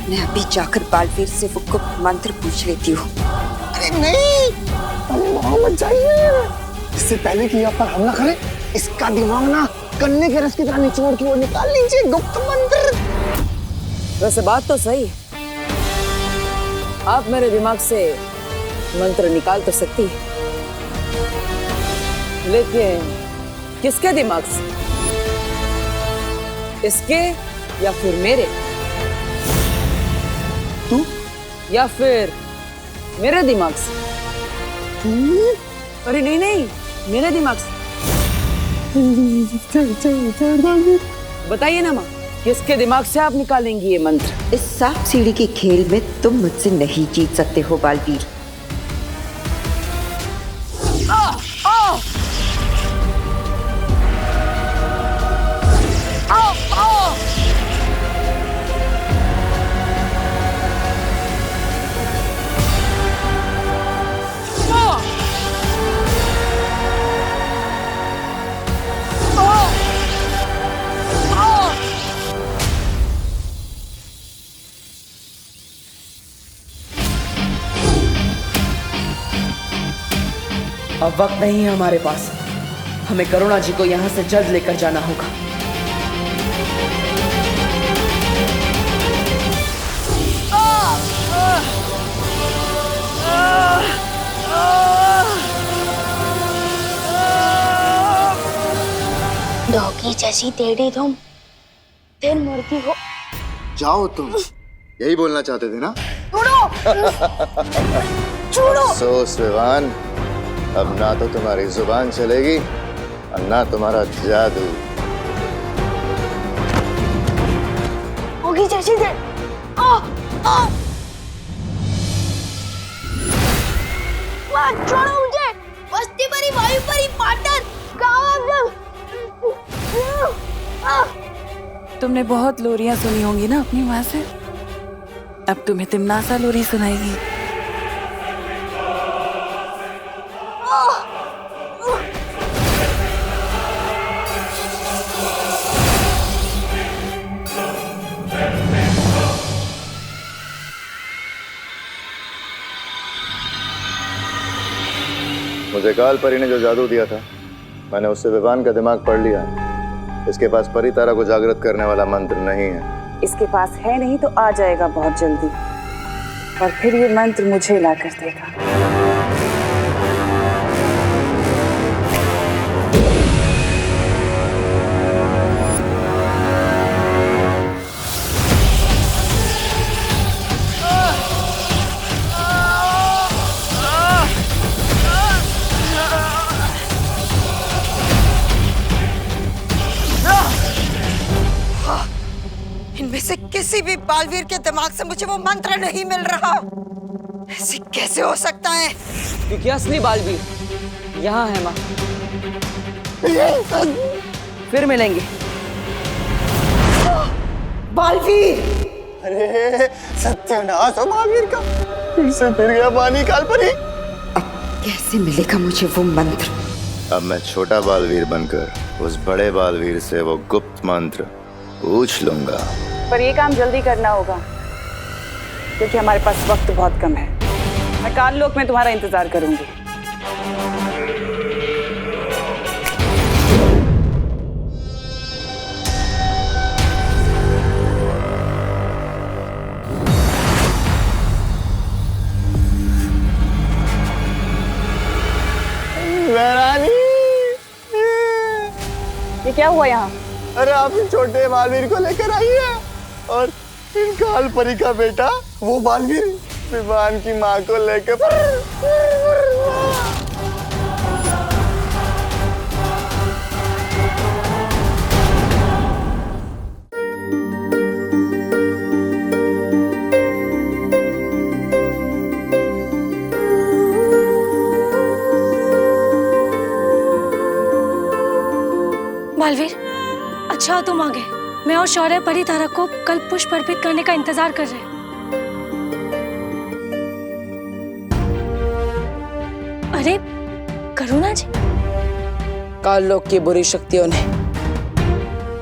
मैं अभी जाकर बालवीर से वो गुप्त मंत्र पूछ लेती हूँ। अरे नहीं, मत जाइए। इससे पहले कि आप पर हमला करे, इसका दिमाग ना गन्ने के रस की तरह निचोड़ के वो निकाल लीजिए गुप्त मंत्र। वैसे बात तो सही है, आप मेरे दिमाग से मंत्र निकाल तो सकती है, लेकिन किसके दिमाग से? इसके या फिर मेरे? तू या फिर मेरे दिमाग से? अरे नहीं नहीं, मेरे दिमाग से। बताइए ना माँ, किसके दिमाग से आप निकालेंगी ये मंत्र? इस सांप सीढ़ी के खेल में तुम मुझसे नहीं जीत सकते हो बालवीर। अब वक्त नहीं है हमारे पास, हमें करुणा जी को यहाँ से जल्द लेकर जाना होगा। डॉगी जैसी टेढ़ी तुम फिर मुड़ती हो। जाओ तुम, यही बोलना चाहते थे ना? छोड़ो। अफसोस विवान, अब ना तो तुम्हारी जुबान चलेगी और ना तुम्हारा जादू। होगी जैसी दे। छोड़ो मुझे, बस्ती परी, वायु परी, पार्टनर, कहाँ तुमने बहुत लोरियां सुनी होंगी ना अपनी माँ से, अब तुम्हें तिमनासा लोरी सुनाएगी। मुझे काल परी ने जो जादू दिया था, मैंने उससे विवान का दिमाग पढ़ लिया है। इसके पास परितारा को जागृत करने वाला मंत्र नहीं है। इसके पास है नहीं तो आ जाएगा बहुत जल्दी, और फिर ये मंत्र मुझे ला कर देगा। इनमें से किसी भी बालवीर के दिमाग से मुझे वो मंत्र नहीं मिल रहा। ऐसे कैसे हो सकता है? क्योंकि असली बालवीर यहाँ है माँ। फिर मिलेंगे। बालवीर! अरे सत्यानाश हो बालवीर का, फिर से फिर गया पानी कालपरी। कैसे मिलेगा मुझे वो मंत्र? अब मैं छोटा बालवीर बनकर उस बड़े बालवीर से वो गुप्त मंत्र पूछ लूंगा। पर ये काम जल्दी करना होगा क्योंकि हमारे पास वक्त बहुत कम है। मैं काल लोक में तुम्हारा इंतजार करूंगी। ये क्या हुआ यहाँ? अरे आप इस छोटे बालवीर को लेकर आई है और इन काल परी का बेटा वो बालवीर विवान की माँ को लेकर। बालवीर, अच्छा तुम आ गए। मैं और शौर्य परितारा को कल पुष्प अर्पित करने का इंतजार कर रहे हैं। अरे करुणा जी! काल लोक की बुरी शक्तियों ने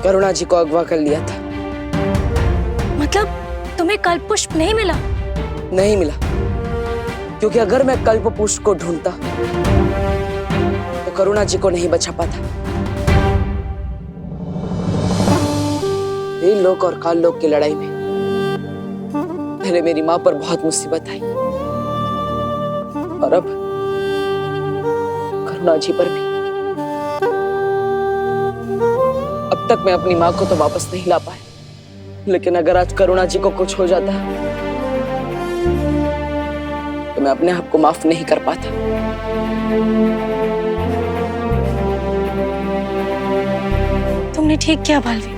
करुणा जी को अगवा कर लिया था। मतलब तुम्हें कल्प पुष्प नहीं मिला? नहीं मिला, क्योंकि अगर मैं कल्प पुष्प को ढूंढता तो करुणा जी को नहीं बचा पाता। वीर लोक और काल लोक की लड़ाई में पहले मेरी मां पर बहुत मुसीबत आई और अब करुणा जी पर भी। अब तक मैं अपनी मां को तो वापस नहीं ला पाया, लेकिन अगर आज करुणा जी को कुछ हो जाता तो मैं अपने आप को माफ नहीं कर पाता। तुमने ठीक किया बालवीर।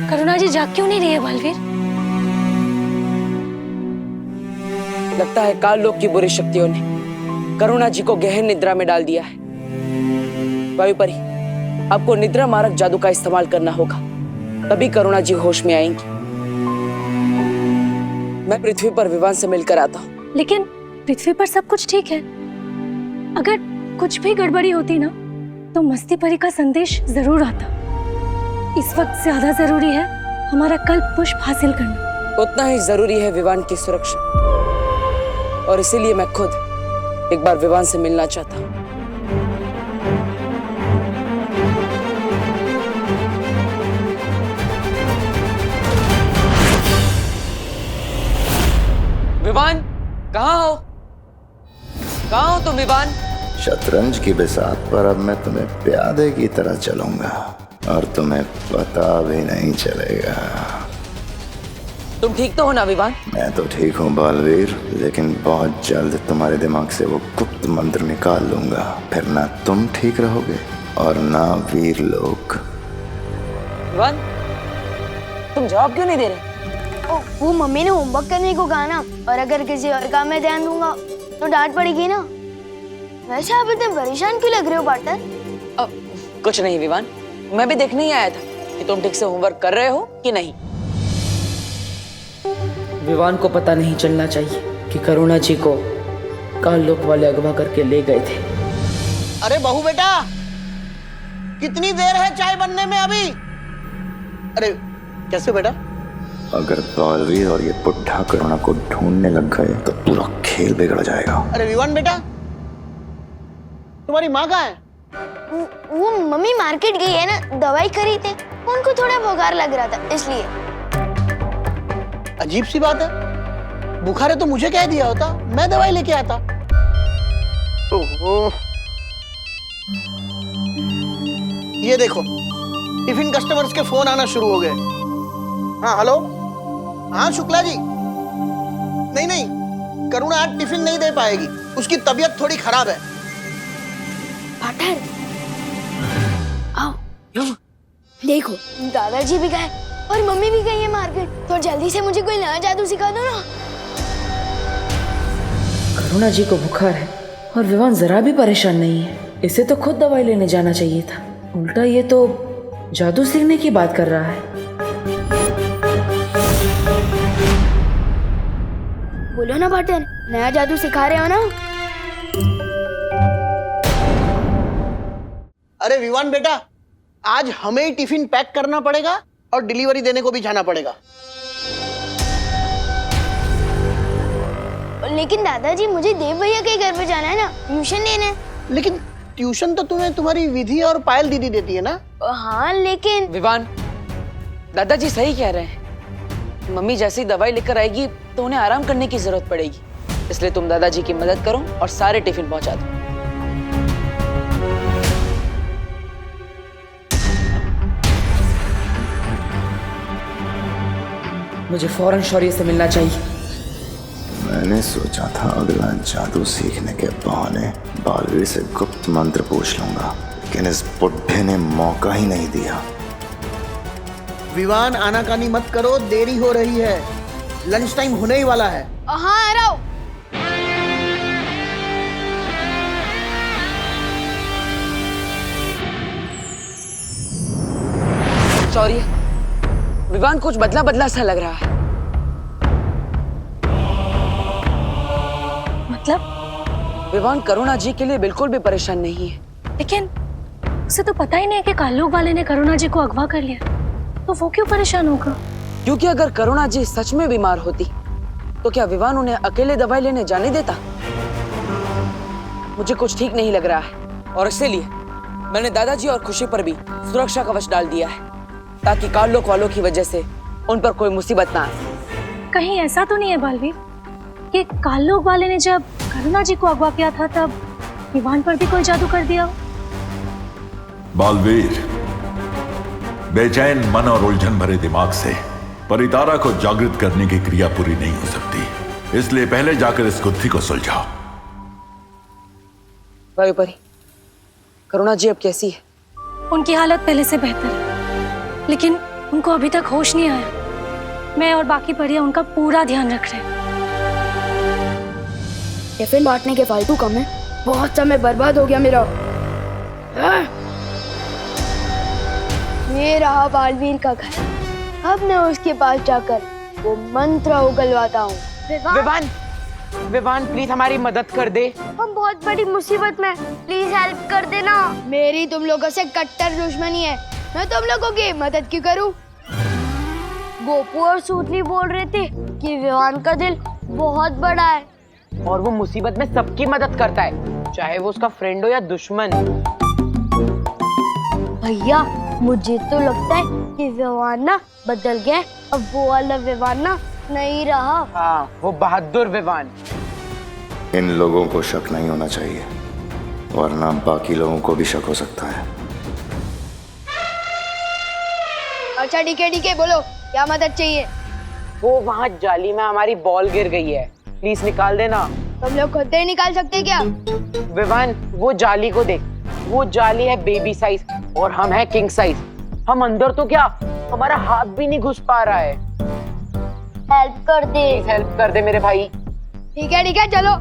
करुणा जी जाग क्यों नहीं रही है बालवीर? लगता है काल लोक की बुरी शक्तियों ने करुणा जी को गहन निद्रा में डाल दिया है। वायु परी, आपको निद्रा मारक जादू का इस्तेमाल करना होगा, तभी करुणा जी होश में आएंगी। मैं पृथ्वी पर विवान से मिलकर आता हूँ। लेकिन पृथ्वी पर सब कुछ ठीक है। अगर कुछ भी गड़बड़ी होती ना तो मस्ती परी का संदेश जरूर आता। इस वक्त ज्यादा जरूरी है हमारा कल्प पुष्प हासिल करना। उतना ही जरूरी है विवान की सुरक्षा, और इसीलिए मैं खुद एक बार विवान से मिलना चाहता हूँ। विवान, कहाँ हो? कहाँ हो तुम विवान? शतरंज की बिसात पर अब मैं तुम्हें प्यादे की तरह चलूंगा और तुम्हें पता भी नहीं चलेगा। तुम ठीक तो हो ना विवान? मैं तो ठीक हूँ बालवीर, लेकिन बहुत जल्द तुम्हारे दिमाग से वो गुप्त मंत्र निकाल लूंगा। फिर ना तुम ठीक रहोगे और ना वीर लोग। विवान, तुम जवाब क्यों नहीं दे रहे? वो मम्मी ने होमवर्क करने को कहा ना, और अगर किसी और काम में ध्यान दूंगा तो डांट पड़ेगी ना। वैसे आप इतने परेशान क्यों लग रहे हो पार्टनर? कुछ नहीं विवान, मैं भी देखने ही आया था कि तुम ठीक से होमवर्क कर रहे हो कि नहीं। विवान को पता नहीं चलना चाहिए कि करुणा जी को काल लोक वाले अगवा करके ले गए थे। अरे बहू बेटा, कितनी देर है चाय बनने में अभी? अरे कैसे बेटा? अगर बालवीर और ये बुढ़ा करुणा को ढूंढने लग गए तो पूरा खेल बिगड़ जाएगा। अरे विवान बेटा, तुम्हारी माँ कहाँ है? वो मम्मी मार्केट गई है ना, दवाई खरीदे। उनको थोड़ा बुखार लग रहा था इसलिए। अजीब सी बात है, बुखार है तो मुझे कह दिया होता, मैं दवाई लेके आता। ओहो, ये देखो टिफिन कस्टमर्स के फोन आना शुरू हो गए। हाँ हेलो, हाँ शुक्ला जी। नहीं नहीं, करुणा आज टिफिन नहीं दे पाएगी, उसकी तबीयत थोड़ी खराब है। पार्टनर आओ, देखो दादाजी भी गए और मम्मी भी गई है मार्केट, तो जल्दी से मुझे कोई नया जादू सिखा दो ना। करुणा जी को बुखार है और विवान जरा भी परेशान नहीं है। इसे तो खुद दवाई लेने जाना चाहिए था, उल्टा ये तो जादू सीखने की बात कर रहा है। बोलो ना पार्टनर, नया जादू सिखा रहे हो ना। अरे विवान बेटा, आज हमें ही टिफिन पैक करना पड़ेगा और डिलीवरी देने को भी जाना पड़ेगा। लेकिन दादाजी, मुझे देव भैया के घर पे जाना है ना, ट्यूशन लेने। लेकिन ट्यूशन तो तुम्हें तुम्हारी विधि और पायल दीदी देती है ना। हाँ लेकिन विवान, दादाजी सही कह रहे हैं। मम्मी जैसे ही दवाई लेकर आएगी तो उन्हें आराम करने की जरूरत पड़ेगी, इसलिए तुम दादाजी की मदद करो और सारे टिफिन पहुंचा दो। मुझे फौरन शौर्य से मिलना चाहिए। मैंने सोचा था अगला जादू सीखने के बहाने बालवीर से गुप्त मंत्र पूछ लूंगा, लेकिन इस बुढ़े ने मौका ही नहीं दिया। विवान, आनाकानी मत करो, देरी हो रही है, लंच टाइम होने ही वाला है। हाँ आ रहा हूँ। शौर्य, विवान कुछ बदला बदला सा लग रहा है। मतलब? विवान करुणा जी के लिए बिल्कुल भी परेशान नहीं है। लेकिन उसे तो पता ही नहीं है कि काल्लोग वाले ने करुणा जी को अगवा कर लिया, तो वो क्यों परेशान होगा? क्योंकि अगर करुणा जी सच में बीमार होती तो क्या विवान उन्हें अकेले दवाई लेने जाने देता? मुझे कुछ ठीक नहीं लग रहा है और इसीलिए मैंने दादाजी और खुशी पर भी सुरक्षा कवच डाल दिया है, ताकि काल्लोग वालों की वजह से उन पर कोई मुसीबत ना आए। कहीं ऐसा तो नहीं है बालवीर कि काल्लोग वाले ने जब करुणा जी को अगवा किया था तब विवान पर भी कोई जादू कर दिया हो? बालवीर, बेचैन मन और उलझन भरे दिमाग से परितारा को जागृत करने की क्रिया पूरी नहीं हो सकती, इसलिए पहले जाकर इस गुत्थी को सुलझाओ। वायुपरी, करुणा जी अब कैसी है? उनकी हालत पहले से बेहतर है, लेकिन उनको अभी तक होश नहीं आया। मैं और बाकी परियां उनका पूरा ध्यान रख रहे हैं। टिफिन बांटने के फालतू काम में बहुत समय बर्बाद हो गया मेरा। ये रहा बालवीर का घर, अब मैं उसके पास जाकर वो मंत्र उगलवाता हूँ। विवान, विवान प्लीज हमारी मदद कर दे, हम बहुत बड़ी मुसीबत में, प्लीज हेल्प कर देना। मेरी तुम लोगों से कट्टर दुश्मनी है, मैं तुम लोगों की मदद क्यों करूं? गोपू और सूतली बोल रहे थे कि विवान का दिल बहुत बड़ा है और वो मुसीबत में सबकी मदद करता है, चाहे वो उसका फ्रेंड हो या दुश्मन। भैया, मुझे तो लगता है कि विवान ना बदल गया, अब वो वाला विवान ना नहीं रहा। हाँ, वो बहादुर विवान। इन लोगों को शक नहीं होना चाहिए, वरना बाकी लोगों को भी शक हो सकता है। अच्छा ठीक है, बोलो क्या मदद चाहिए? वो वहाँ जाली में हमारी बॉल गिर गई है, प्लीज निकाल देना। तुम लोग खुद ही निकाल सकते क्या? विवान, वो जाली को देख, वो जाली है बेबी साइज और हम है किंग साइज। हम अंदर तो क्या, हमारा हाथ भी नहीं घुस पा रहा है। हेल्प कर दे। प्लीज हेल्प कर दे मेरे भाई। ठीक है, चलो।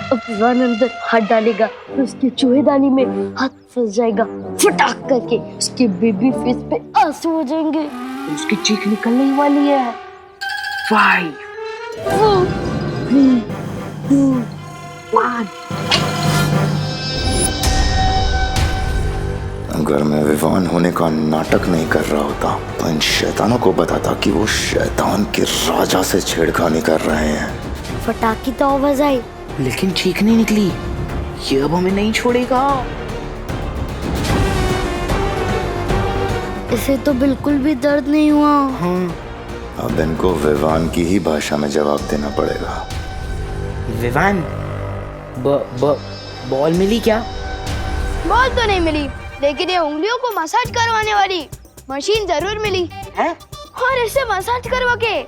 अब विवान अंदर हाथ डालेगा तो उसके चूहेदानी में हाथ फंस जाएगा, फटाक करके उसके बेबी फेस पे आंसू हो जाएंगे, उसकी चीख निकलने ही वाली है। 5 4 3 2 1। अगर मैं विवान होने का नाटक नहीं कर रहा होता तो इन शैतानों को बताता कि वो शैतान के राजा से छेड़खानी कर रहे हैं। फटाकी तो आवाज आई, लेकिन चीख नहीं निकली। ये अब हमें नहीं छोड़ेगा। इसे तो बिल्कुल भी दर्द नहीं हुआ। हाँ। अब इनको विवान की ही भाषा में जवाब देना पड़ेगा। विवान, बॉल मिली क्या? बॉल तो नहीं मिली, लेकिन ये उंगलियों को मसाज करवाने वाली मशीन जरूर मिली है, और इससे मसाज करवा के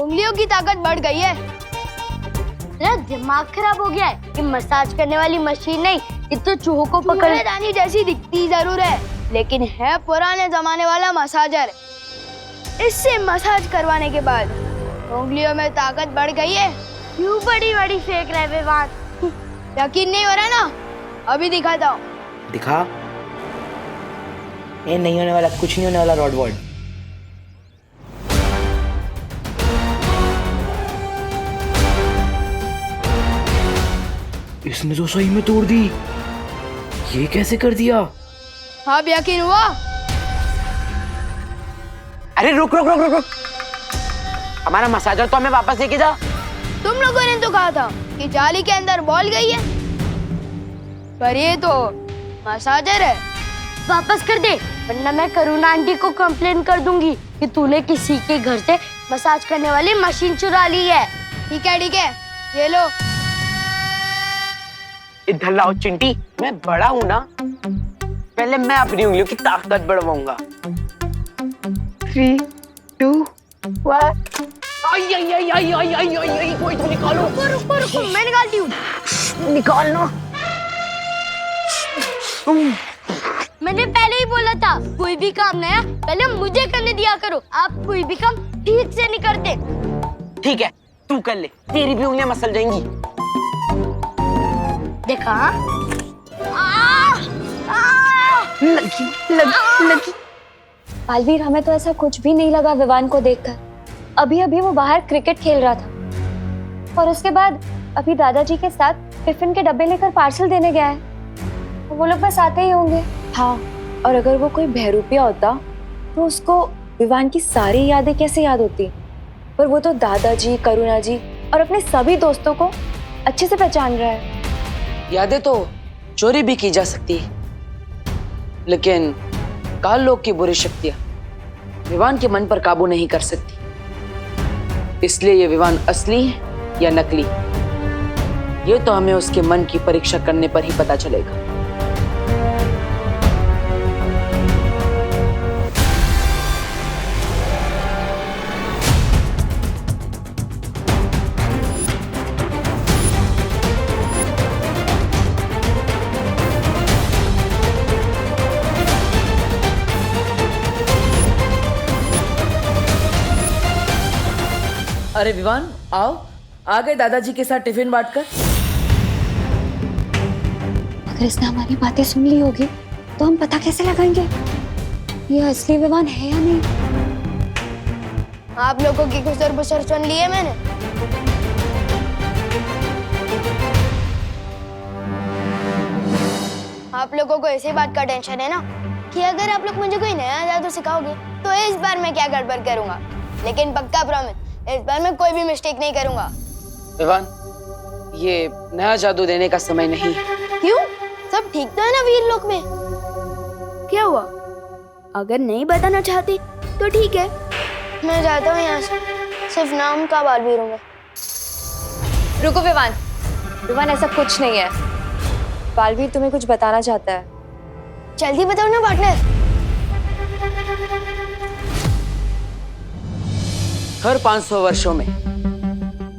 उंगलियों की ताकत बढ़ गई है। मेरा दिमाग खराब हो गया है कि मसाज करने वाली मशीन नहीं, ये तो चूहों को पकड़दानी जैसी दिखती जरूर है, लेकिन है पुराने जमाने वाला मसाजर। इससे मसाज करवाने के बाद उंगलियों में ताकत बढ़ गई है। क्यों बड़ी बड़ी फेंक रहे विवान? यकीन नहीं हो रहा ना? अभी दिखाता हूँ। दिखा। ये नहीं होने वाला, कुछ नहीं होने वाला रॉड वॉर्ड। इसने तो सही में तोड़ दी। ये कैसे कर दिया? हाँ, अब यकीन हुआ? अरे रुक रुक रुक रुक रुक, हमारा मसाजर तो हमें वापस लेके जा। तुम लोगों ने तो कहा था कि जाली के अंदर बॉल गई है, पर ये तो मसाजर है। वापस कर दे, वरना मैं करुणा आंटी को कंप्लेन कर दूंगी कि तूने किसी के घर से मसाज करने वाली मशीन चुरा ली है। ठीक है, ये लो। इधर लाओ चिंटी, मैं बड़ा हूँ ना, पहले मैं अपनी उंगलियों की ताकत बढ़वाऊंगा। 3, 2, 1। कोई तो निकालो। रुको, मैं निकालती हूँ। निकालना। मैंने पहले ही बोला था, कोई भी काम नया पहले मुझे करने दिया करो। आप कोई भी काम ठीक से नहीं करते। ठीक है, तू कर ले, तेरी भी उंगलियां मसल जाएंगी। देखा? लगी। बालवीर, हमें तो ऐसा कुछ भी नहीं लगा विवान को देखकर। अभी अभी वो बाहर क्रिकेट खेल रहा था और उसके बाद अभी दादाजी के साथ टिफिन के डब्बे लेकर पार्सल देने गया है। वो लोग बस आते ही होंगे। हाँ, और अगर वो कोई बहरूपिया होता तो उसको विवान की सारी यादें कैसे याद होती? पर वो तो दादाजी, करुणा जी और अपने सभी दोस्तों को अच्छे से पहचान रहा है। यादें तो चोरी भी की जा सकती है, लेकिन काल लोग की बुरी शक्तियां विवान के मन पर काबू नहीं कर सकती। इसलिए ये विवान असली है या नकली, ये तो हमें उसके मन की परीक्षा करने पर ही पता चलेगा। अरे विवान, आओ, आ गए दादाजी के साथ टिफिन बांटकर। अगर इसने हमारी बातें सुन ली होगी तो हम पता कैसे लगाएंगे ये असली विवान है या नहीं? आप लोगों की गुजर बसर सुन ली है मैंने। आप लोगों को इसी बात का टेंशन है ना कि अगर आप लोग मुझे कोई नया जादू सिखाओगे तो इस बार मैं क्या गड़बड़ करूंगा, लेकिन पक्का प्रॉमिस, इस बार मैं कोई भी मिस्टेक नहीं करूंगा। विवान, ये नया जादू देने का समय नहीं है। क्यों? सब ठीक तो है ना वीर लोक में? क्या हुआ? अगर नहीं बताना चाहती तो ठीक है, मैं जाता हूँ यहाँ से। सिर्फ नाम का बालवीर हूँ मैं। रुको विवान, विवान ऐसा कुछ नहीं है। बालवीर तुम्हें कुछ बताना चाहता है। जल्दी बताओ ना पार्टनर। हर 500 वर्षों में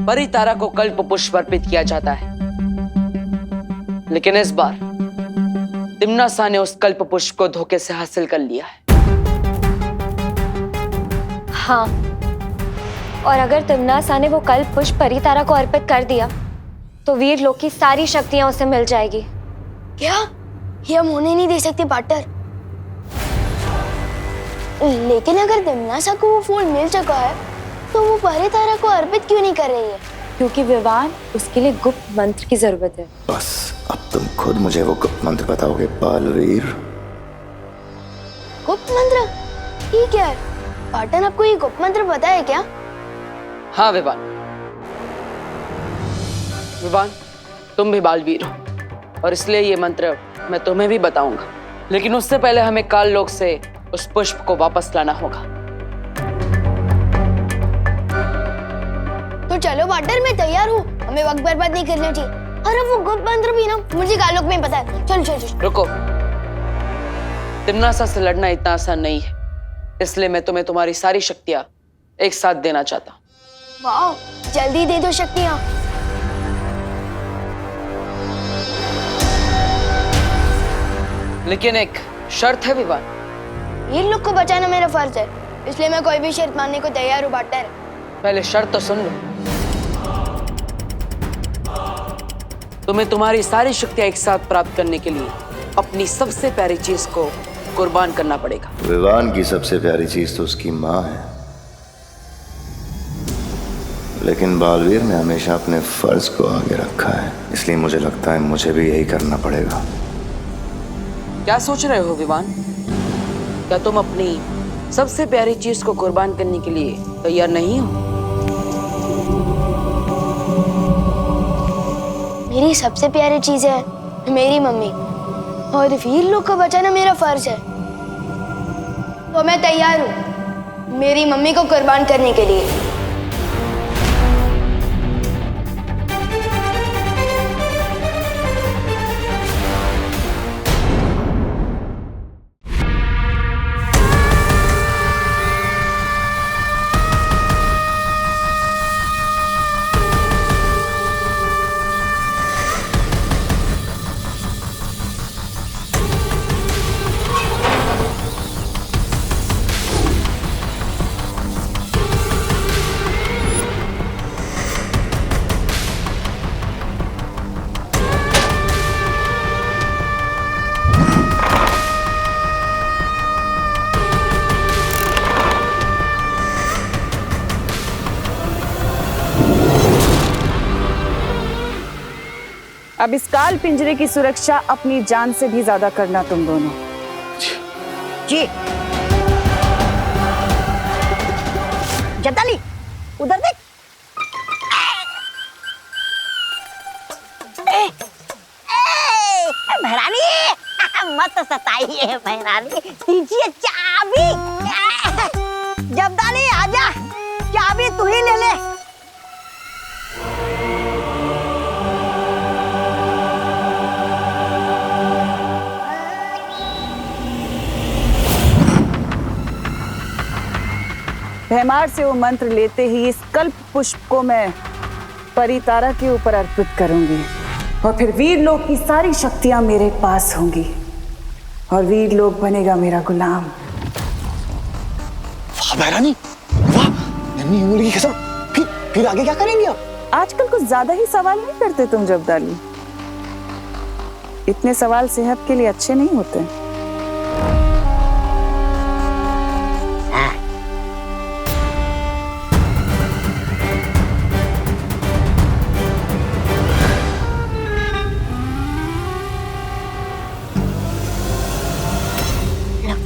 परी तारा को कल्प पुष्प अर्पित किया जाता है, लेकिन इस बार तिम्नासा ने उस कल्प पुष्प को धोखे से हासिल कर लिया है। हाँ, और अगर तिम्नासा ने वो कल्प पुष्प परी तारा को अर्पित कर दिया तो वीर लोक की सारी शक्तियां उसे मिल जाएगी। क्या? ये हम होने नहीं दे सकते पार्टनर। लेकिन अगर तिम्नासा को वो फूल मिल चुका है तो वो परी तारा को अर्पित क्यों नहीं कर रही है? क्योंकि विवान, उसके लिए गुप्त मंत्र की जरूरत है। बस अब तुम खुद मुझे वो गुप्त मंत्र बताओगे बालवीर। गुप्त मंत्र? ठीक है पार्टनर, आपको ये गुप्त मंत्र पता है क्या? हाँ विवान, विवान तुम भी बालवीर हो और इसलिए ये मंत्र मैं तुम्हें भी बताऊंगा, लेकिन उससे पहले हमें काल लोक से उस पुष्प को वापस लाना होगा। तो चलो पार्टनर, मैं तैयार हूँ। हमें वक्त बर्बाद नहीं करना चाहिए। अरे वो गुप्त मंत्र भी ना मुझे काल लोक में पता है। चलो चलो चलो। रुको, तिम्नासा से लड़ना इतना आसान नहीं है, इसलिए मैं तुम्हें तुम्हारी सारी शक्तियां एक साथ देना चाहता हूँ। वाह, जल्दी दे दो शक्तियां। लेकिन एक शर्त है विवान। वीर लोग को बचाना मेरा फर्ज है, इसलिए मैं कोई भी शर्त मानने को तैयार हूँ पार्टनर। पहले शर्त तो सुन लो। तुम्हें तुम्हारी सारी शक्तियां एक साथ प्राप्त करने के लिए अपनी सबसे प्यारी चीज को कुर्बान करना पड़ेगा। विवान की सबसे प्यारी चीज तो उसकी माँ है, लेकिन बालवीर ने हमेशा अपने फर्ज को आगे रखा है, इसलिए मुझे लगता है मुझे भी यही करना पड़ेगा। क्या सोच रहे हो विवान? क्या तुम अपनी सबसे प्यारी चीज को कुर्बान करने के लिए तैयार नहीं हो? मेरी सबसे प्यारी चीज है मेरी मम्मी, और वीर लोग को बचाना मेरा फर्ज है, तो मैं तैयार हूँ मेरी मम्मी को कुर्बान करने के लिए। अब इस काल पिंजरे की सुरक्षा अपनी जान से भी ज्यादा करना तुम दोनों। जी जब्दाली, उधर देख। महरानी मत सताइए महरानी, दीजिए चाबी। जब्दाली आजा, चाबी तू ही ले ले। भैमार से वो मंत्र लेते ही इस कल्प पुष्प को मैं परितारा के ऊपर अर्पित करूंगी, और फिर वीर लोक की सारी शक्तियां मेरे पास होंगी, और वीर लोक बनेगा मेरा गुलाम। वाह महरानी, वाह नन्ही उंगली की कसम। फिर आगे क्या करेंगे आप? आजकल कुछ ज्यादा ही सवाल नहीं करते तुम जब्दाली, इतने सवाल सेहत के लिए अच्छे नहीं होते।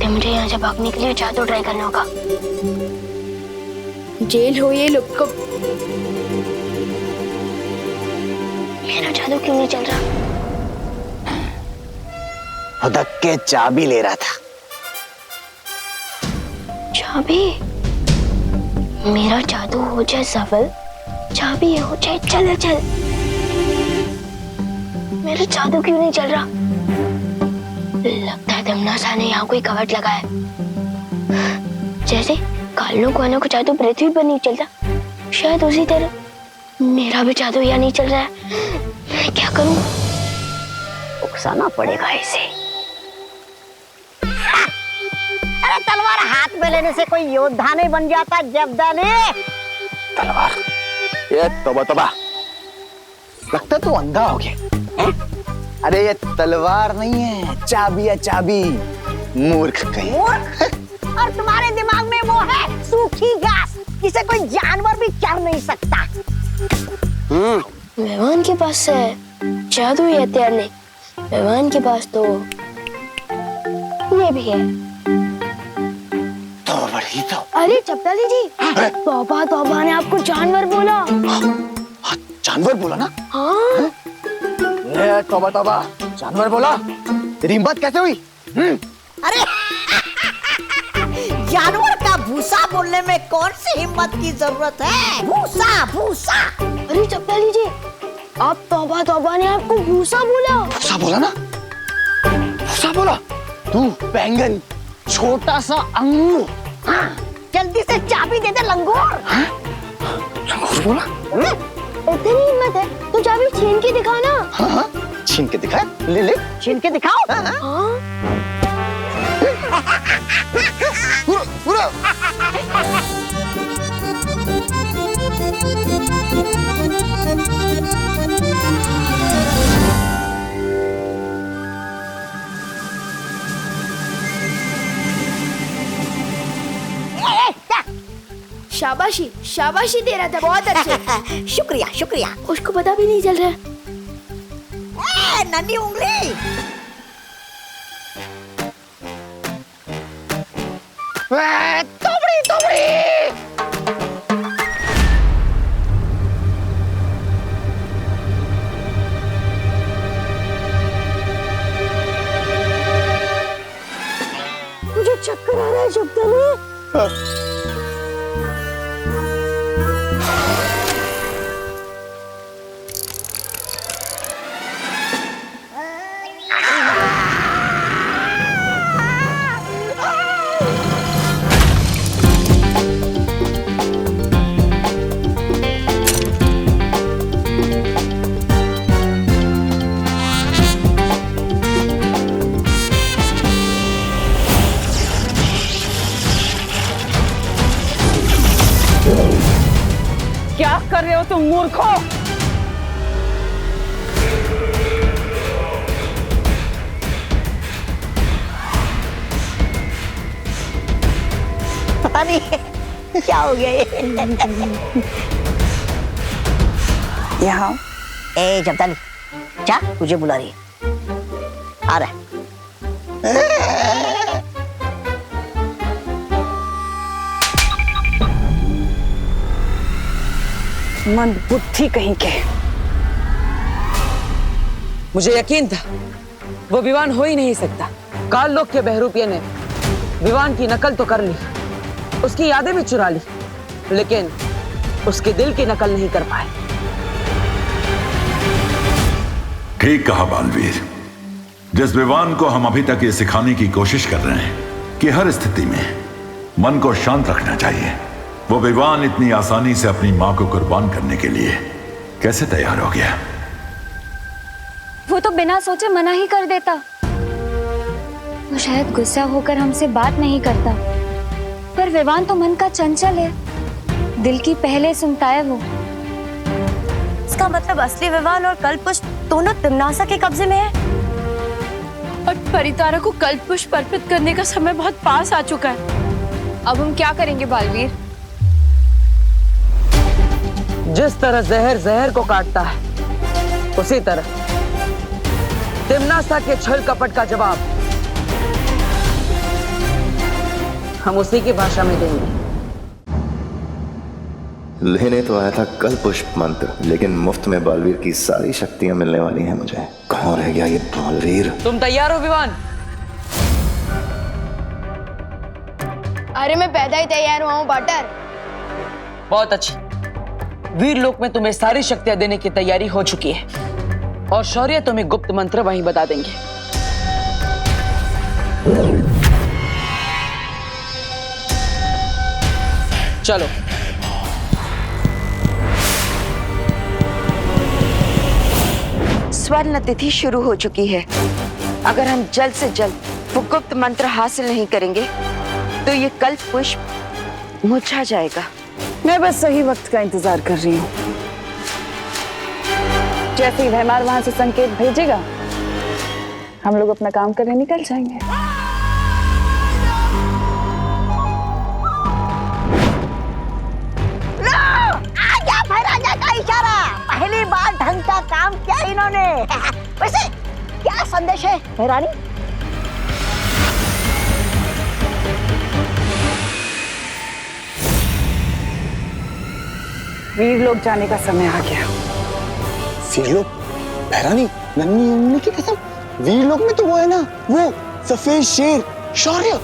मुझे यहाँ से भागने के लिए जादू ट्राई करना होगा। जेल हो ये लोग को। मेरा जादू क्यों नहीं चल रहा? हुदक के चाबी ले रहा था। चाबी? मेरा जादू हो जाए सफल, चाबी हो जाए चल चल। मेरा जादू क्यों नहीं चल रहा? लगता है दमनासा ने यहाँ कोई कवट लगाया, जैसे कालनों कानों का जादू पृथ्वी पर नहीं चलता, शायद उसी तरह मेरा भी जादू यहाँ नहीं चल रहा है। मैं क्या करूं? उकसाना पड़ेगा इसे। अरे तलवार हाथ में लेने से कोई योद्धा नहीं बन जाता जब्दाली। तलवार? ये तौबा तौबा, लगता तू अंधा हो गया। अरे ये तलवार नहीं है, चाबी है चाबी। मूर्ख कहीं। मूर्ख? और तुम्हारे दिमाग में वो है सूखी घास, जिसे कोई जानवर भी चढ़ नहीं सकता। मेहमान के पास है जादू या हथियार नहीं, मेहमान के पास तो ये भी है। तो बड़ी तो। अरे जब्दाली जी, तौबा तौबा ने आपको जानवर बोला। हाँ, जानवर बोला ना? हाँ। तौबा तौबा, जानवर बोला? तेरी हिम्मत कैसे हुई? अरे जानवर का भूसा बोलने में कौन सी हिम्मत की जरूरत है? भूसा भूसा। अरे जब्दाली जी, आप तौबा तौबा ने आपको भूसा बोला। भूसा बोला ना? भूसा बोला? तू बैंगन, छोटा सा अंगूर। हाँ, जल्दी से चाबी दे दे लंगूर। हाँ? लंगूर बोला? इतनी हिम्मत है तो चाबी छीन के दिखाना। हाँ, छीन के दिखा। ले ले, छीन के दिखाओ। हाँ। शाबाशी शाबाशी दे रहा था, बहुत अच्छे। शुक्रिया शुक्रिया। उसको पता भी नहीं चल रहा। नन्ही उंगली। तोबड़ी तोबड़ी। मुझे चक्कर आ रहा है शब्दानी। क्या कर रहे हो तुम मूर्खों? पता नहीं क्या हो गया ये। यहाँ ए जब्दाली, क्या तुझे बुला रही है? आ रहा मंद बुद्धि कहीं के। मुझे यकीन था वो विवान हो ही नहीं सकता। काल लोक के बहरूपिये ने विवान की नकल तो कर ली, उसकी यादें भी चुरा ली, लेकिन उसके दिल की नकल नहीं कर पाए। ठीक कहा बालवीर। जिस विवान को हम अभी तक ये सिखाने की कोशिश कर रहे हैं कि हर स्थिति में मन को शांत रखना चाहिए, वो विवान इतनी आसानी से अपनी मां को कुर्बान करने के लिए कैसे तैयार हो गया? वो तो बिना सोचे मना ही कर देता। वो शायद गुस्सा होकर हमसे बात नहीं करता, पर विवान तो मन का चंचल है, दिल की पहले सुनता है वो। इसका मतलब असली विवान और कल्पपुष्प दोनों तिम्नासा के कब्जे में है। और परितारा को कल्पपुष्प अर्पित करने का समय बहुत पास आ चुका है। अब हम क्या करेंगे बालवीर? जिस तरह जहर जहर को काटता है, उसी तरह तिम्नासा के छल कपट का जवाब हम उसी की भाषा में देंगे। लेने तो आया था कल पुष्प मंत्र, लेकिन मुफ्त में बालवीर की सारी शक्तियां मिलने वाली हैं मुझे। कहाँ रह गया ये बालवीर? तुम तैयार हो विवान? अरे मैं पैदा ही तैयार हुआ हूँ बटर। बहुत अच्छी। वीर लोक में तुम्हें सारी शक्तियां देने की तैयारी हो चुकी है, और शौर्य तुम्हें गुप्त मंत्र वहीं बता देंगे। चलो। स्वर्ण तिथि शुरू हो चुकी है। अगर हम जल्द से जल्द वो गुप्त मंत्र हासिल नहीं करेंगे तो ये कल्प पुष्प मुरझा जाएगा। मैं बस सही वक्त का इंतजार कर रही हूँ। जैसे ही भैमार वहां से संकेत भेजेगा, हम लोग अपना काम करने निकल जाएंगे। आजा भैराजा का इशारा। पहली बार ढंग का काम किया इन्होंने। वैसे क्या संदेश है भैरानी? वीर लोग जाने का समय आ गया। वीर लोग? भैरानी, नन्ही उंगली की कसम, वीर लोग में तो वो है ना, वो सफेद शेर शौर्य।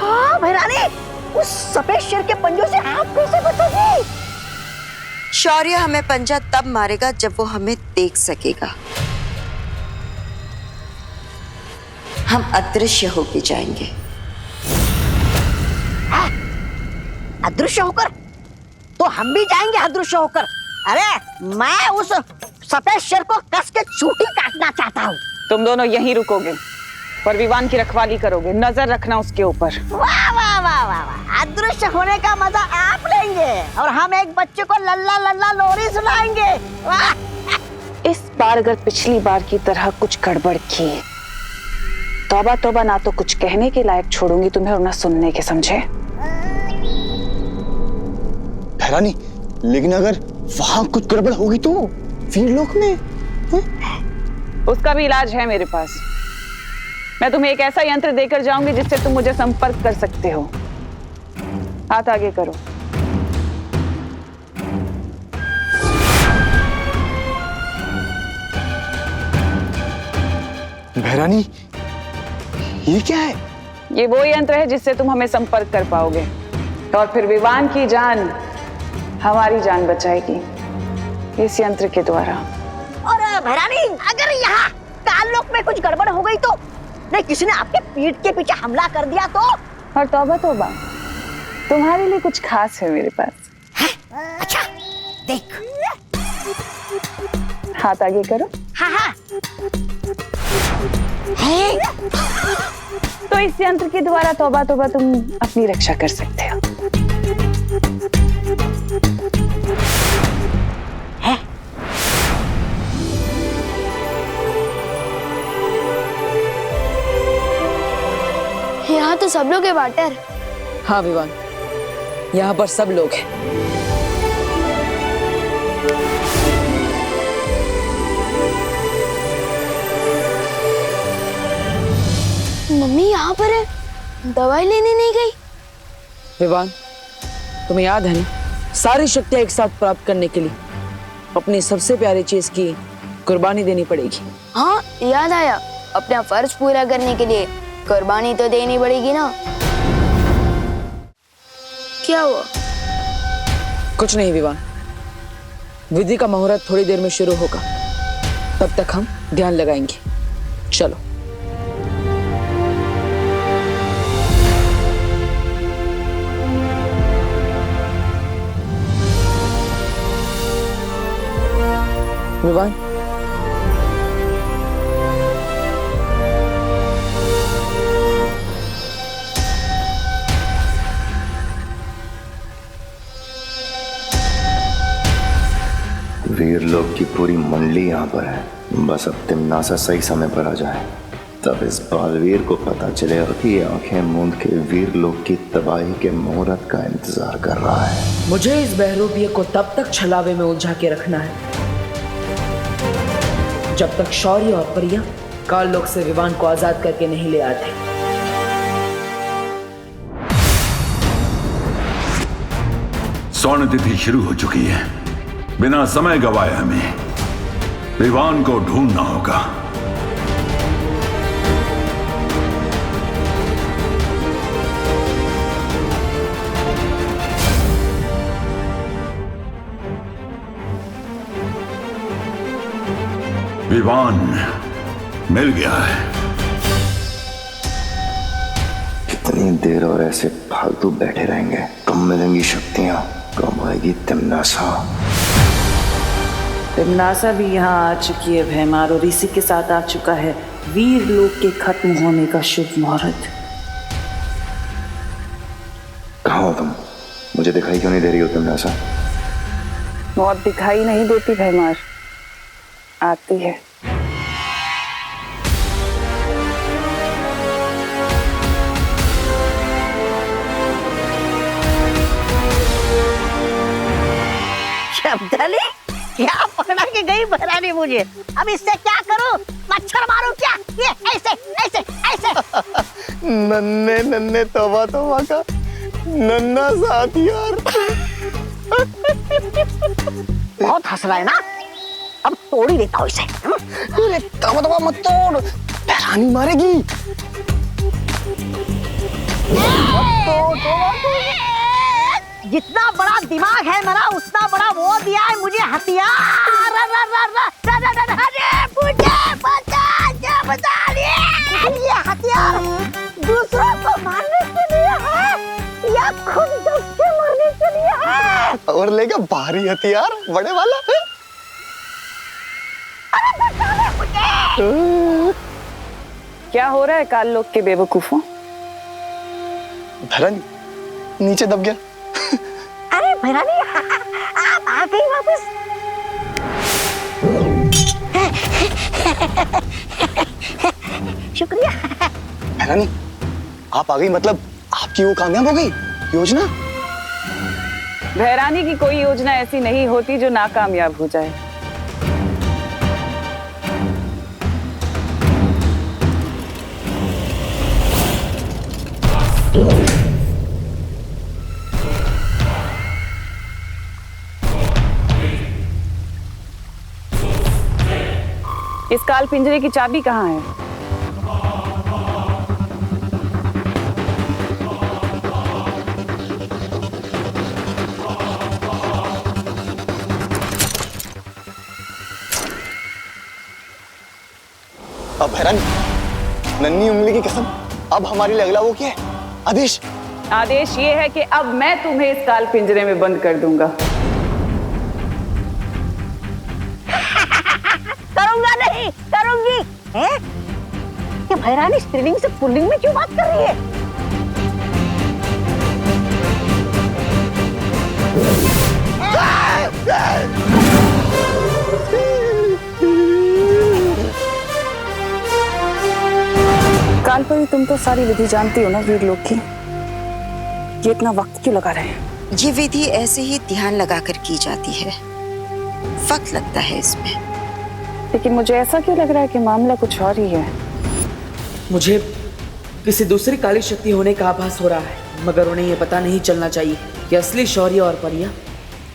हाँ भैरानी, उस सफेद शेर के पंजों से आप कैसे बचोगी? शौर्य हमें पंजा तब मारेगा जब वो हमें देख सकेगा। हम अदृश्य होके जाएंगे। अदृश्य होकर? तो हम भी जाएंगे अदृश्य होकर। अरे मैं उस सफेद शेर को कस के चूटी काटना चाहता हूँ। तुम दोनों यहीं रुकोगे, पर विवान की रखवाली करोगे, नजर रखना उसके ऊपर। वाह वाह वाह वाह वाह, अदृश्य होने का मजा आप लेंगे और हम एक बच्चे को लल्ला लल्ला लोरी सुनाएंगे। वाह! इस बार अगर पिछली बार की तरह कुछ गड़बड़ की, तौबा तौबा, ना तो कुछ कहने के लायक छोड़ूंगी तुम्हें और ना सुनने के, समझे? भैरानी, लेकिन अगर वहां कुछ गड़बड़ होगी तो वीरलोक में उसका भी इलाज है मेरे पास। मैं तुम्हें एक ऐसा यंत्र देकर जाऊंगी जिससे तुम मुझे संपर्क कर सकते हो। हाथ आगे करो। भैरानी, ये क्या है? ये वो यंत्र है जिससे तुम हमें संपर्क कर पाओगे और फिर विवान की जान हमारी जान बचाएगी इस यंत्र के द्वारा। और भैरानी, अगर यहाँ काललोक में कुछ गड़बड़ हो गई तो, नहीं किसी ने आपके पीठ के पीछे हमला कर दिया तो? और तौबा तौबा, तुम्हारे लिए कुछ खास है मेरे पास। अच्छा, देख। हाथ आगे करो। हाँ हाँ। तो इस यंत्र के द्वारा तौबा तौबा तुम अपनी रक्षा कर सकते हो। यहाँ तो सब लोग है वाटर। हाँ विवान, यहाँ पर सब लोग हैं। मम्मी यहाँ पर है, दवाई लेने नहीं गई। विवान, तुम्हें याद है ना, सारी शक्तियां एक साथ प्राप्त करने के लिए अपनी सबसे प्यारी चीज की कुर्बानी देनी पड़ेगी। हाँ याद आया, अपना फर्ज पूरा करने के लिए कुर्बानी तो देनी पड़ेगी ना। क्या हुआ? कुछ नहीं विवान, विधि का मुहूर्त थोड़ी देर में शुरू होगा, तब तक हम ध्यान लगाएंगे। चलो। विवान, वीरलोक की पूरी मंडली यहाँ पर है। बस अब तिम्नासा सही समय पर आ जाए, तब इस बालवीर को पता चलेगा कि ये आंखें मूंद के वीरलोक की तबाही के मुहूर्त का इंतजार कर रहा है। मुझे इस बहरूपिये को तब तक छलावे में उलझा के रखना है जब तक शौर्य और परियां काललोक से विवान को आजाद करके नहीं ले आते। स्वर्ण तिथि शुरू हो चुकी है। बिना समय गवाए हमें विवान को ढूंढना होगा। विवान मिल गया है। कितनी देर और ऐसे फालतू बैठे रहेंगे? कम मिलेंगी शक्तियां, कम आएगी तिम्नासा। तिम्नासा भी यहाँ आ चुकी है भैमार, और इसी के साथ आ चुका है वीरलोक के खत्म होने का शुभ मुहूर्त। कहाँ हो तुम? मुझे दिखाई क्यों नहीं दे रही हो तिम्नासा? मौत दिखाई नहीं देती भैमार, आती है। शब्दाली, क्या पकड़ा के गई भैरानी मुझे? अब इससे क्या करूं? मच्छर मारूं क्या? ये ऐसे ऐसे ऐसे। नन्हे नन्हे तौबा तौबा का नन्हा सा हथियार। बहुत हंस रहा है ना? अब तोड़ ही देता हूँ इसे। अरे तौबा तौबा मत तोड़, भैरानी मारेगी। जितना बड़ा दिमाग है मेरा, उतना बड़ा वो दिया है मुझे हथियार। ये हथियार दूसरों को मारने के लिए है या खुद दब के मरने के लिए है? और लेगा भारी हथियार, बड़े वाला है। अरे बचा ले मुझे। क्या हो रहा है काल लोग के बेवकूफों? भैरानी नीचे दब गया। अरे भैरानी आप आ गई वापस। शुक्रिया। भैरानी आप आ गई मतलब आपकी वो कामयाब हो गई योजना? भैरानी की कोई योजना ऐसी नहीं होती जो नाकामयाब हो जाए। इस काल पिंजरे की चाबी कहाँ है? अब भैरानी नन्ही उंगली की कसम, अब हमारे लिए अगला वो क्या है? आदेश। आदेश ये है कि अब मैं तुम्हें इस काल पिंजरे में बंद कर दूंगा। करूंगा नहीं, करूंगी। हैं? ये भैरानी स्त्रीलिंग से पुल्लिंग में क्यों बात कर रही है? कालपरी, तुम तो सारी विधि जानती हो ना वीर लोग की। ये इतना वक्त क्यों लगा रहे हैं? ये विधि ऐसे ही ध्यान लगाकर की जाती है, वक्त लगता है इसमें। लेकिन मुझे ऐसा क्यों लग रहा है कि मामला कुछ और ही है? मुझे किसी दूसरी काली शक्ति होने का आभास हो रहा है, मगर उन्हें यह पता नहीं चलना चाहिए कि असली शौर्य और परियां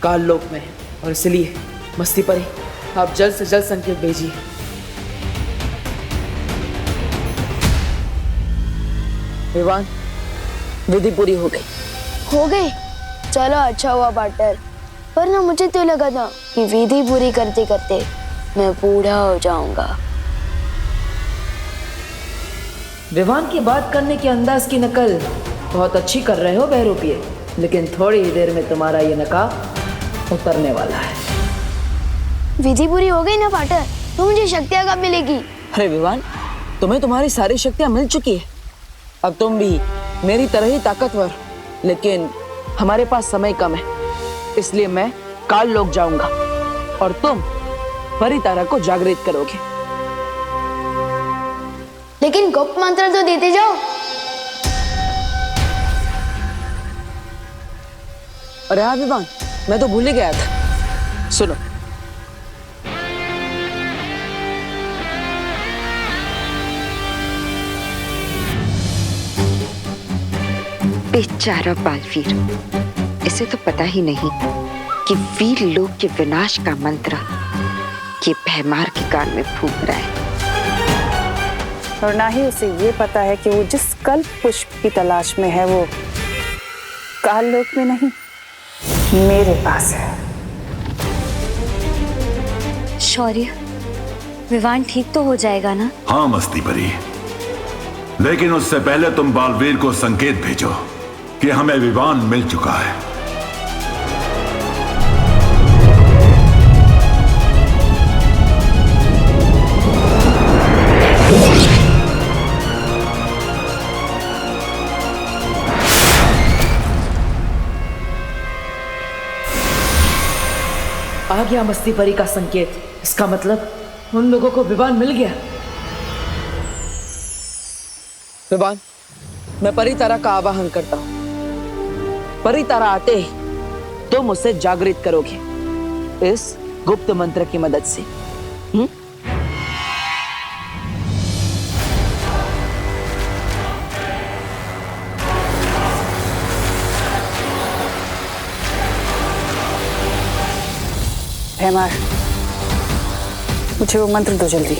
काल लोक में है। और इसलिए मस्ती परी, आप जल्द से जल्द संकेत भेजिए। विवान, विधि पूरी हो गई। हो गई? चलो अच्छा हुआ पार्टनर, पर ना मुझे तो लगा था कि विधि पूरी करते करते मैं बूढ़ा हो जाऊंगा। विवान की बात करने के अंदाज की नकल बहुत अच्छी कर रहे हो बहरूपिये, लेकिन थोड़ी ही देर में तुम्हारा ये नकाब उतरने वाला है। विधि पूरी हो गई ना पार्टनर, तो मुझे शक्तियाँ कब मिलेगी? अरे विवान, तुम्हें तुम्हारी सारी शक्तियां मिल चुकी है। अब तुम भी मेरी तरह ही ताकतवर, लेकिन हमारे पास समय कम है, इसलिए मैं काल लोक जाऊंगा और तुम परितारा को जागृत करोगे। लेकिन गुप्त मंत्र तो देते जाओ। अरे हाँ विवान, मैं तो भूल ही गया था। सुनो, बेचारा बालवीर, इसे तो पता ही नहीं कि वीर लोक के विनाश का मंत्र ये भैमार के कान में फूंक रहा है। और ना ही उसे ये पता है कि वो जिस कल्प पुष्प की तलाश में है वो काल लोक में नहीं, मेरे पास है। शौर्य, विवान ठीक तो हो जाएगा ना? हाँ मस्ती परी, लेकिन उससे पहले तुम बालवीर को संकेत भेजो कि हमें विवान मिल चुका है। आ गया मस्ती परी का संकेत। इसका मतलब उन लोगों को विवान मिल गया। विवान, मैं परितारा का आवाहन करता हूं। परितारा आते ही तुम उसे जागृत करोगे इस गुप्त मंत्र की मदद से। भैमार, मुझे वो मंत्र दो जल्दी।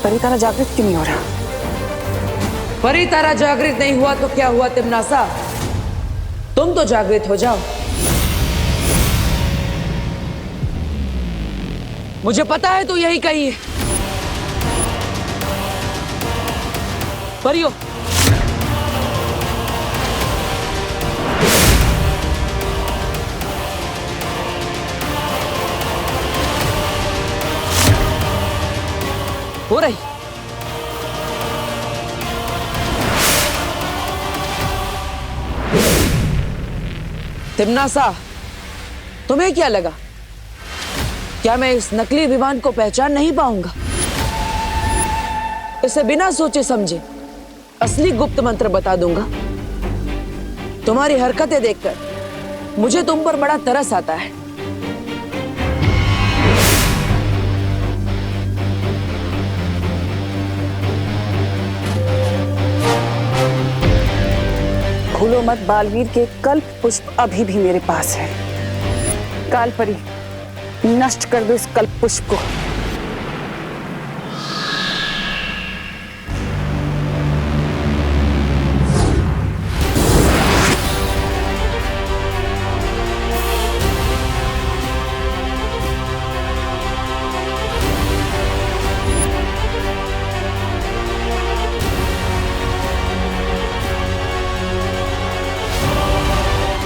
परितारा जागृत क्यों नहीं हो रहा? परितारा जागृत नहीं हुआ तो क्या हुआ तिमनासा? तुम तो जागृत हो जाओ। मुझे पता है तू यही कही है। परियो, हो रही। तिमनासा, तुम्हें क्या लगा? क्या मैं इस नकली विमान को पहचान नहीं पाऊंगा? इसे बिना सोचे समझे असली गुप्त मंत्र बता दूंगा। तुम्हारी हरकतें देखकर मुझे तुम पर बड़ा तरस आता है। भूलो मत, बालवीर के कल्प पुष्प अभी भी मेरे पास है। कालपरी, नष्ट कर दो इस कल्प पुष्प को।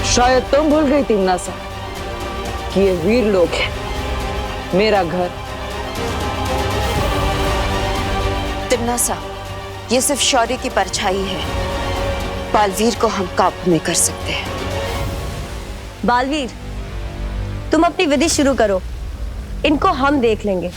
शायद तुम भूल गई तिमनासा कि ये वीर लोग हैं, मेरा घर। तिमनासा, ये सिर्फ शौर्य की परछाई है। बालवीर को हम काबू में कर सकते हैं। बालवीर, तुम अपनी विधि शुरू करो, इनको हम देख लेंगे।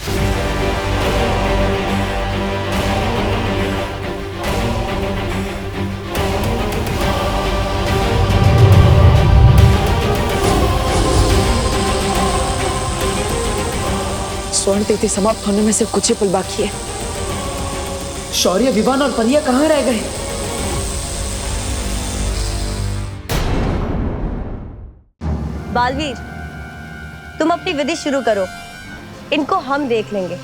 स्वर्ण तिथि समाप्त होने में सिर्फ कुछ ही पल बाकी है। शौर्य, विवान और परिया कहाँ रह गए? बालवीर, तुम अपनी विधि शुरू करो, इनको हम देख लेंगे।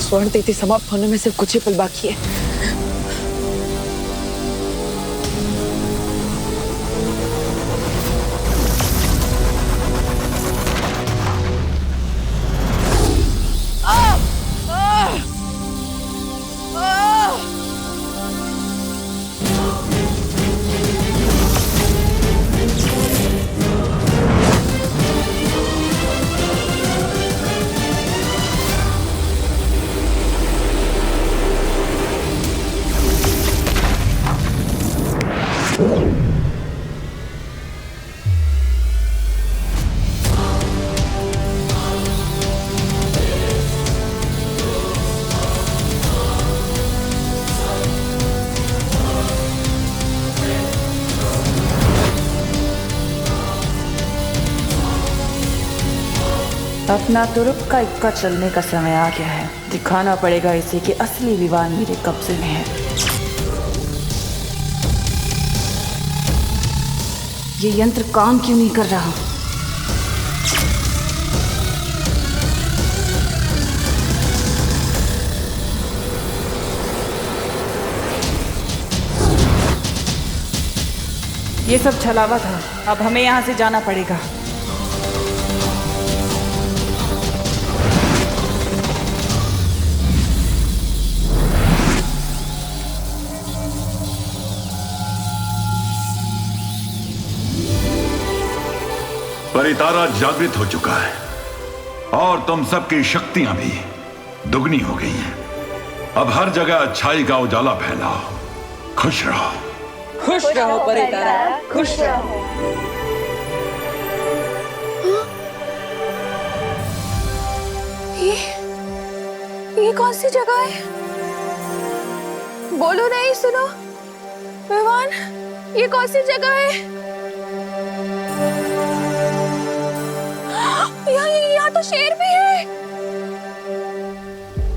स्वर्ण तिथि समाप्त होने में सिर्फ कुछ ही पल बाकी है। अपना तुरुप का इक्का चलने का समय आ गया है। दिखाना पड़ेगा इसे कि असली विवान मेरे कब्जे में है। ये यंत्र काम क्यों नहीं कर रहा? ये सब छलावा था। अब हमें यहाँ से जाना पड़ेगा। परितारा जागृत हो चुका है और तुम सबकी शक्तियां भी दुगनी हो गई हैं। अब हर जगह अच्छाई का उजाला फैलाओ। खुश रहो। खुश रहो परितारा, खुश रहो। ये कौन सी जगह है? बोलो नहीं, सुनो विवान, ये कौन सी जगह है? यहाँ तो शेर भी है।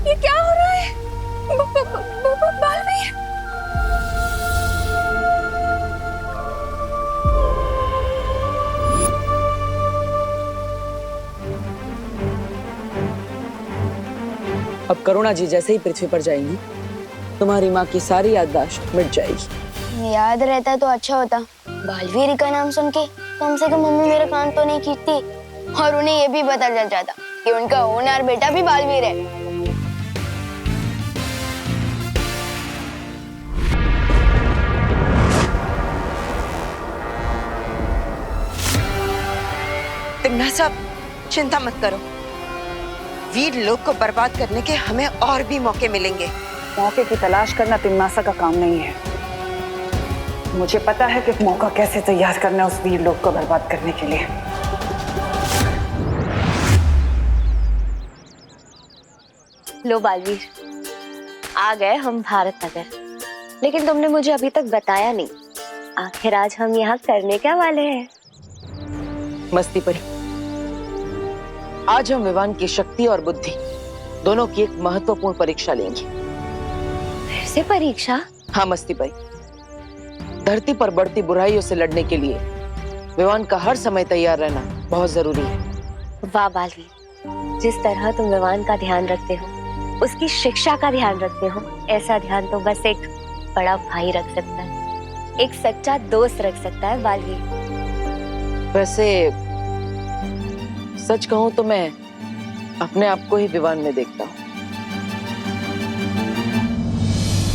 ये क्या हो रहा है? बालवीर, अब करुणा जी जैसे ही पृथ्वी पर जाएंगी, तुम्हारी माँ की सारी याददाश्त मिट जाएगी। याद रहता तो अच्छा होता। बालवीर का नाम सुन के कम से कम मम्मी मेरे कान तो नहीं खींचती, और उन्हें ये भी पता चल जाता कि उनका होनहार बेटा भी बालवीर है। तिम्नासा, चिंता मत करो, वीर लोग को बर्बाद करने के हमें और भी मौके मिलेंगे। मौके की तलाश करना तिम्नासा का काम नहीं है। मुझे पता है कि मौका कैसे तैयार करना है उस वीर लोग को बर्बाद करने के लिए। लो बालवीर, आ गए हम भारत नगर, लेकिन तुमने मुझे अभी तक बताया नहीं, आखिर आज हम यहाँ करने क्या वाले हैं? मस्ती परी, आज हम विवान की शक्ति और बुद्धि दोनों की एक महत्वपूर्ण परीक्षा लेंगे। फिर से परीक्षा? हाँ मस्ती परी, धरती पर बढ़ती बुराइयों से लड़ने के लिए विवान का हर समय तैयार रहना बहुत जरूरी है। वाह बालवीर, जिस तरह तुम विवान का ध्यान रखते हो, उसकी शिक्षा का ध्यान रखते हो, ऐसा ध्यान तो बस एक बड़ा भाई रख सकता है, एक सच्चा दोस्त रख सकता है बालवीर। वैसे सच कहूं तो मैं अपने आप को ही विवान में देखता हूँ।